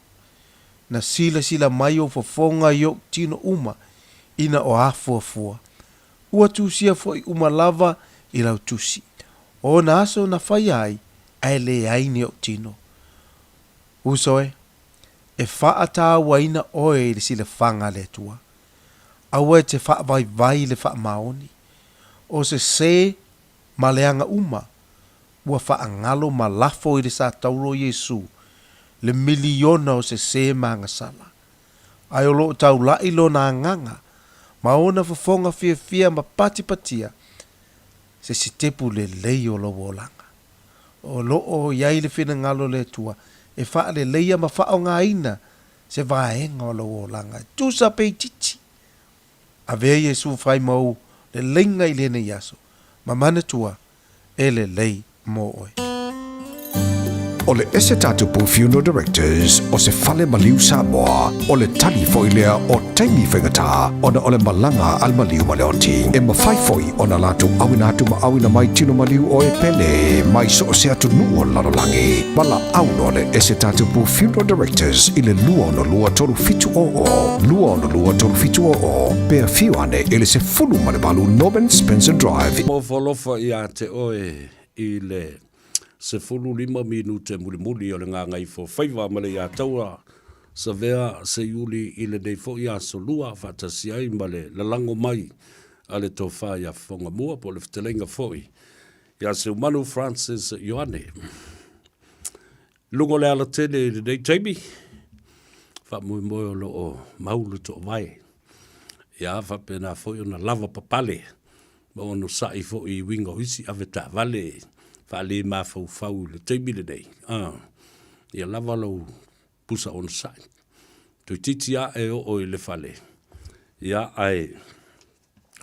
Na sila mai o fofonga i o tino uma ina o afua. Ua tusia fo'i uma lava i lau tusi. O na aso na whai ai, ai le ai ni o tino. Usoe, e wha tā waina oe le sila whanga le tua. Aua e te wha vai le wha maoni. O se ma leanga uma, ua wha angalo ma lafo i le sa tauro Yesu, le miliona o se manga sala. Ai o lo tau lai lo na nganga, ma ona fofonga fia ma patia, se tepu le lei o lo wolanga. O lo o iai le fina ngalo le tua, e wha le leia ma wha o ngā ina, se vaenga o lo wolanga, tusa pei titi. A vea Yesu whai mau, le lenga i lene yaso, ma mana tua, e le lei mo oe. O le ese tatupu Funeral Directors o se fale maliu Samoa o le tali foilea o taimi whengata ona o le malanga al maliu maleoti e mawhai foi ona latu awina atu ma awina mai tino maliu o e pele mai so o se atu nuo lalolangi wala auno le ese tatupu Funeral Directors i le lua toru fitu o pea fiu ane ele se fulu male balu Norman Spencer Drive Mofolofa i a te oe i le se fulu 5 minute muli o le Gagaifo Faiva ma le ia taua sa vea se iuli i le nei fo ia solua fatasi ai ma le lalango mai a le tofa ia fonga mua po le ftelenga foi ia se umanu Francis Ioane lungo le ala tele i le nei taimi fa mui o lo o maulu to vai ia fa pena foi ona lava papale ma ono sai foi wingo hisi aveta vale Fale ma fau le teimi le nei. Ia lava lau pusa on sai. Tui titia e o i le fale. Ia ai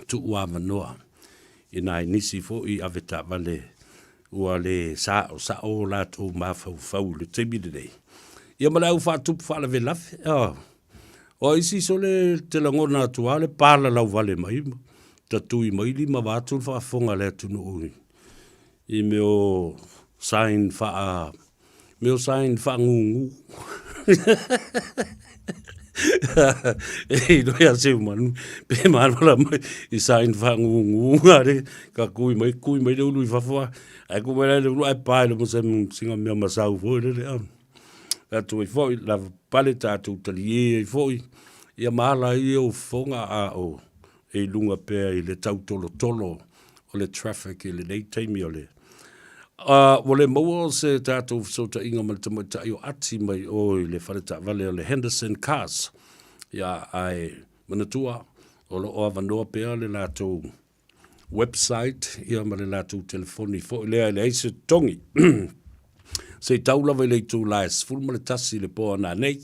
tu ua manoa. Ina nisi fo I aveta vale ua le sa o la tu mafau le tebi de dei. Ia mala u fa tup fa la velafe. O isi so le te langona atua le pala lau vale mai. Tatui mai li ma watu fa fonga le tunu ui. I meo sign fa ngungu. E no ia se manu pe manu la mai I sign fa ngungu ngare ka kui mai le ulu fa fa ai ku mai le ulu ai pa le mo se singa me masau fo le atu I foi la paleta tu tali foi ia mala I o fonga a o e lunga pe I le tau tolo o le traffic I le nei taimi o le wale maua se tātou sota inga mai tamata I o ati mai o le whareta vale o le Henderson Cars. Ia ai manatua o lo o avanoa pea le lātou website, ia ma le lātou telefoni fo I lea le eise tongi. Se taulawa I le tū lais fulma le tasi le poa nā nei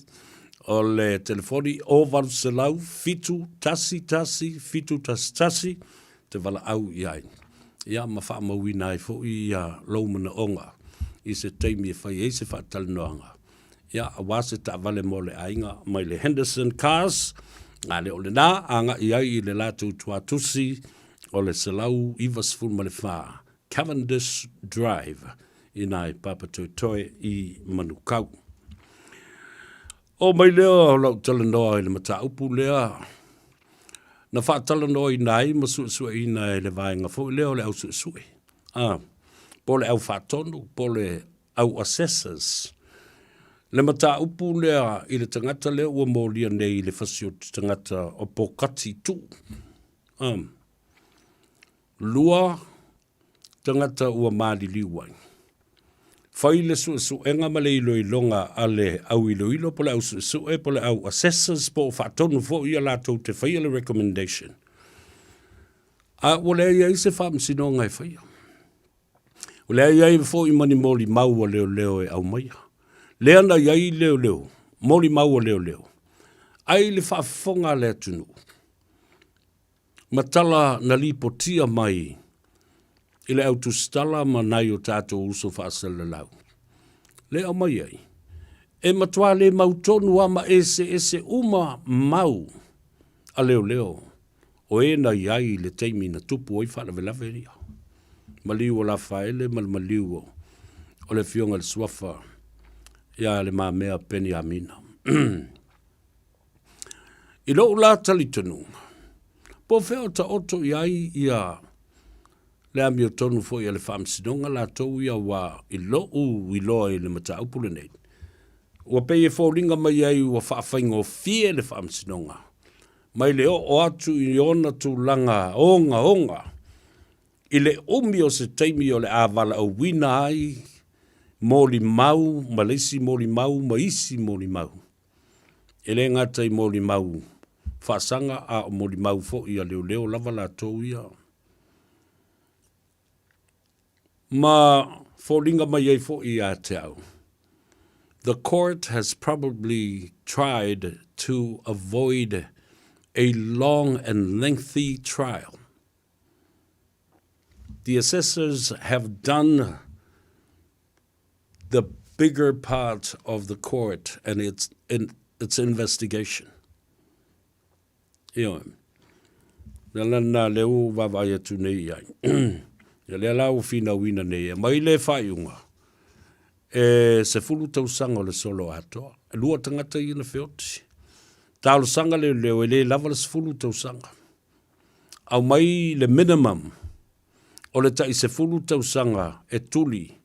o le telefoni o varu se lau fitu tasi fitu tasi te wala au iai. Ia ma wha mawina I fo I laumana onga I se teimi e whai eise wha talinoanga. Ia a wase ta vale mo le ainga mai le Henderson Cars ngā le o le nā anga I le lātou tuatusi o le selau Ivas fulma le wha Cavendish Drive I nai Papatoetoe I Manukau. O mai leo lau talanoa I le mata upu lea na whaatala noi nai ma suesue I nai le vaenga fo I leo le au suesue. Po le au whaatonu, po le au assessors. Le mata upu lea I le tangata leo ua mōlia nei le whasio tangata o pokati tu. Lua tangata ua maali liwai. Whai le suesuenga ma le iloilonga a le au iloilo po le au suesue po le au assessors po whaatonu fo I a lātou te whai le recommendation. A wale ia I se whamsino ngai whai. Wale ia I fo I mani moli maua leo e au maia. Lea na ia I leo, moli maua leo. Ai le whaafonga le tunu. Matala na lipotia mai I le autostala ma nai o tātou uso whaasala lau. Le au mai ai. E matua le mautonu ama ese uma mau a leo. O e na iai le teimi na tupu oi whaalawe ria. Maliu o la whaele, maliu o le fionga le swafa. Ia le mea peni amina. I lo la talitanu. Po feo ta oto iai ia le amio tonu fo ia le whamsidonga la tau ia wa I lo I le mata upule nei. Ua pei e fōringa mai ai ua whaafainga o fie le whamsidonga. Mai le o atu I ona tu langa onga. I le umi o se teimi o le avala au wina ai moli mau, malesi moli mau, maisi moli mau. E le ngata I moli mau. Whaasanga a moli mau fo ia leo lava la tau ia. Ma fōringa mai ai fo I a te au. The court has probably tried to avoid a long and lengthy trial. The assessors have done the bigger part of the court and its investigation. Ia. Nalana leo vavaya tu nei ai. Ia le lau fina wina nei. Mai le whaiunga. E se fulu tausanga o le solo atoa. E lua tangata I na whioti. Tālo sanga leo e le lava le se fulu tausanga. Au mai le minimum o le tai se fulu tausanga e tuli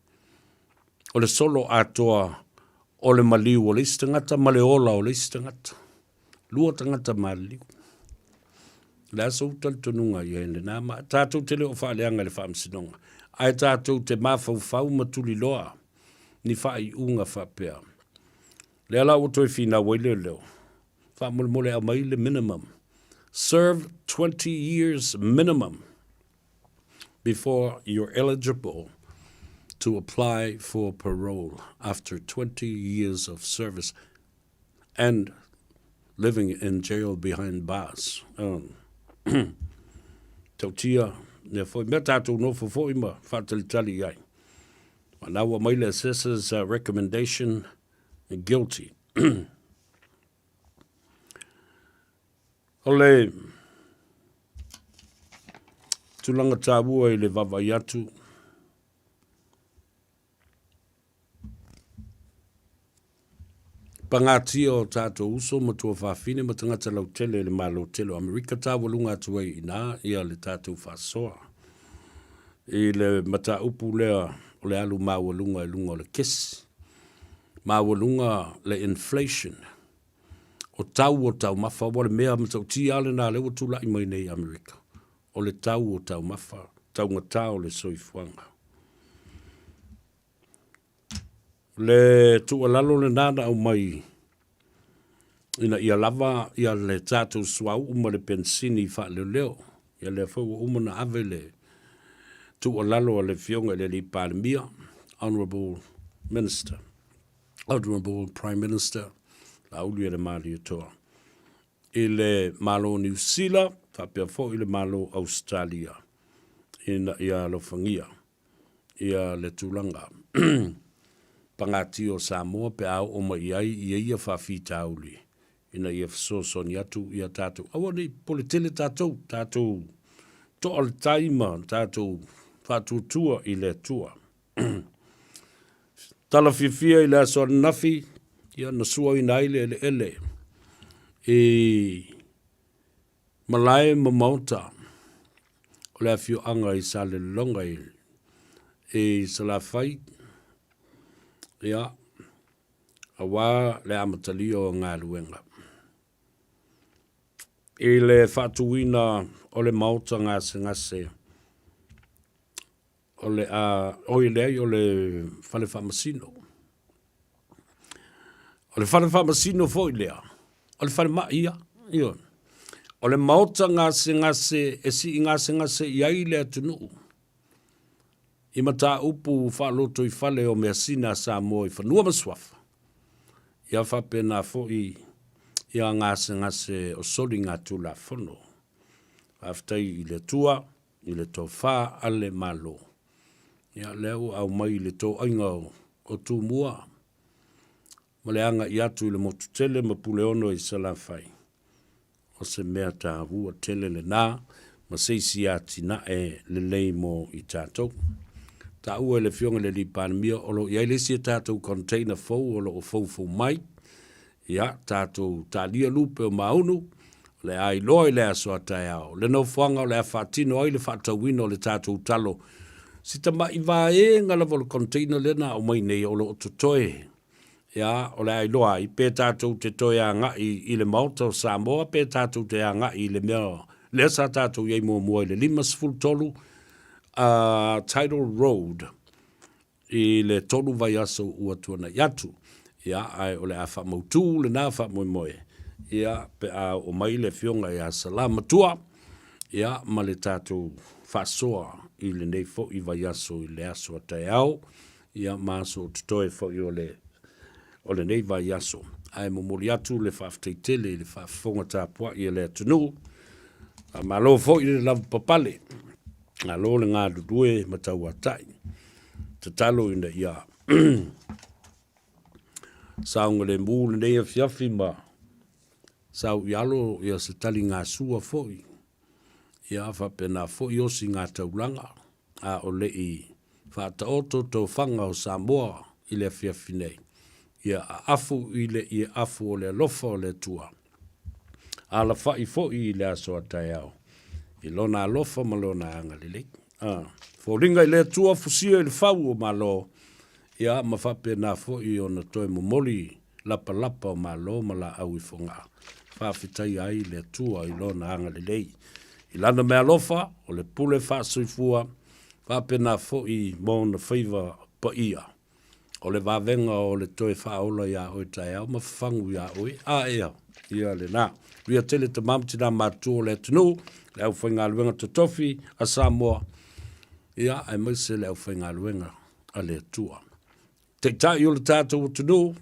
o le solo atoa o le maliu o le istangata ma le ola o le istangata. Lua tangata maliu. Le asa utal tonunga I ene nā ma tātou te leo whaaleanga le whaamsinonga. Ai tātou te mawhau matuli loa ni whai unga whapea. Le ala o toi whina waile leo. Whamole a mai le minimum. Serve 20 years minimum before you're eligible to apply for parole after 20 years of service and living in jail behind bars. tautia, ne foi mea tātou no foi ma whātalitali ai. Nā wa mai le assessor's recommendation guilty. Ole, tulanga tābua i le vavai atu. Pangatia o tātou uso ma tua whawhine ma tangata lau tele le malo tele o Amerika tāwalunga atu ai ina ia le tātou whasoa. I le mata upu lea o le alu mawalunga e lunga o le kesi. Mawalunga le inflation. O tau mafa, o le mea matau ti ale nā lewa tula i mai nei Amerika. O le tau mafa, tau ngata o le soifuanga. Le tua lalo le nana au mai ina ia lava ia le tātou suau uma le pensini wha leo. Ia le whau uma na ave le tua lalo le fionga le li pārmia, Honourable Minister, Honourable Prime Minister, la uli le mali toa. I le malo New Zealand, whapea fo i le malo Australia, ina ia lo fangia, ia le tulanga. Pangati o Samoa pe au o mai ai ia whawhita auli. Ina ia whasosoni atu ia tātou. Awa ni politele tātou to al taima tātou whatutua i le tua. Tala whiwhia i le aso nafi, ia na sua i naile ele. E malae mamauta, o le awhio anga i sa le longa e sa la whai, ia, awa le amatalio o ngā luenga. I le whatuina o le mauta ngase, o le oi lei o le whale whamasino. O le whale whamasino fo i lea, o le whale maia, ion. O le mauta ngase, e si ngase i ai lea tunu. I mata upu whaloto i whale o mea sina Samoa i whanua maswafa. Ia whapena fo ia ngase o soli ngā tula whono. Aftai i le tua, i le tō whā ale malo. Ia leo au mai i le tō ainga o tū mua. Ma le anga i atu i le motu tele ma pule ono i salawhai. O se mea tā hua tele le nā, ma seisi ati na e le leimo i tātou. Ta ua le fionga le li pānamia o lo iai lesi e tātou container fau o lo o fau mai. Ia tātou tālia lupe o maunu, le ai loa i le aso atai au. Le no fuanga o le a whatino ai le whatawina o le tātou talo. Si ta mai wa e ngalawa le container le na o mai nei o lo o tutoe. Ia o le ai loa i pe tātou te toe a ngai i le mauta o Samoa, pe tātou te a ngai i le mea. Le sa tātou iei mua i le 5 Tidal Road i le tolu vai aso ua tuana yatu. Ia ai o le a whamautu le nā whamoe. Ia pe a o mai le fionga ia salama tua. Ia ma le tātou whasoa i le nei fo i vai aso i le aso a tai au. Ia maaso tutoe fo i o le nei vai aso. Ai momoli atu le whafteitele le whafonga tāpua i le atunu. A malo fo i le lavu papale. Ngā lo le ngā dudue matau atai. Te talo ina ia. Saunga le mū le nei a fiafi ma. Sau i alo ia se tali ngā sua foi. Ia whapena foi osi ngā taulanga. A o le i whata oto tau whanga o Samoa i le fiafi nei. Ia a afu i le i afu o le lofa o le tua. A la whai foi i le aso atai au. I lona alofa ma lona anga lele. Fōringa i le tua fusia i le whau o malo. Ia ma whape nā fo i o na toi momoli lapa o malo ma la au i whonga. Whawhitai ai le tua i lona anga lele. I lana mea alofa o le pule whaasuifua. Whape nā fo i mō na Faiva pa ia. O le wavenga o le toi whaola ia oi tai au ma whangu ia oi. Ea, ia le nā. Ria tele te mamti nā mātua le tunu. Le au whainga luenga te tofi a Samoa. Ia, ai maise le au whainga luenga a le tua. Te tai o le tātou o tunu.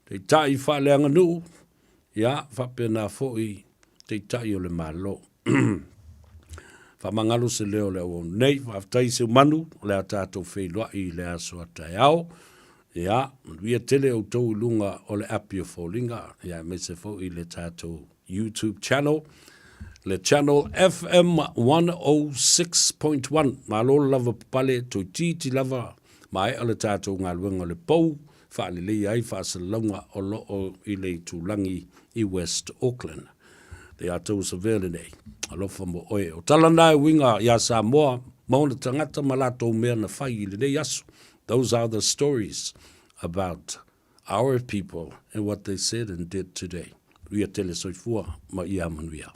Te tai wha le anga nu. Ia, whape nā fōi te tai o le malo. Whamangalo se leo leo nei, whaftai se manu, lea tātou wheilua I lea soa tai ao. Ia, wia tele o tau lunga o le api o fōlinga. Ia, me se fō I le tātou YouTube channel. Le channel FM 106.1. Malo lava pale to titi lava. Mai ale tātou ngā luenga le pou. Whaale lei ai whaasalonga o loo I le tūlangi I West Auckland. Te atou sa vele nei. Alofa mo oe. O talanai winga ia Samoa. Mauna tangata malato mea na whai I le nei asu. Those are the stories about our people and what they said and did today. Ria tele soifua ma ia manuia.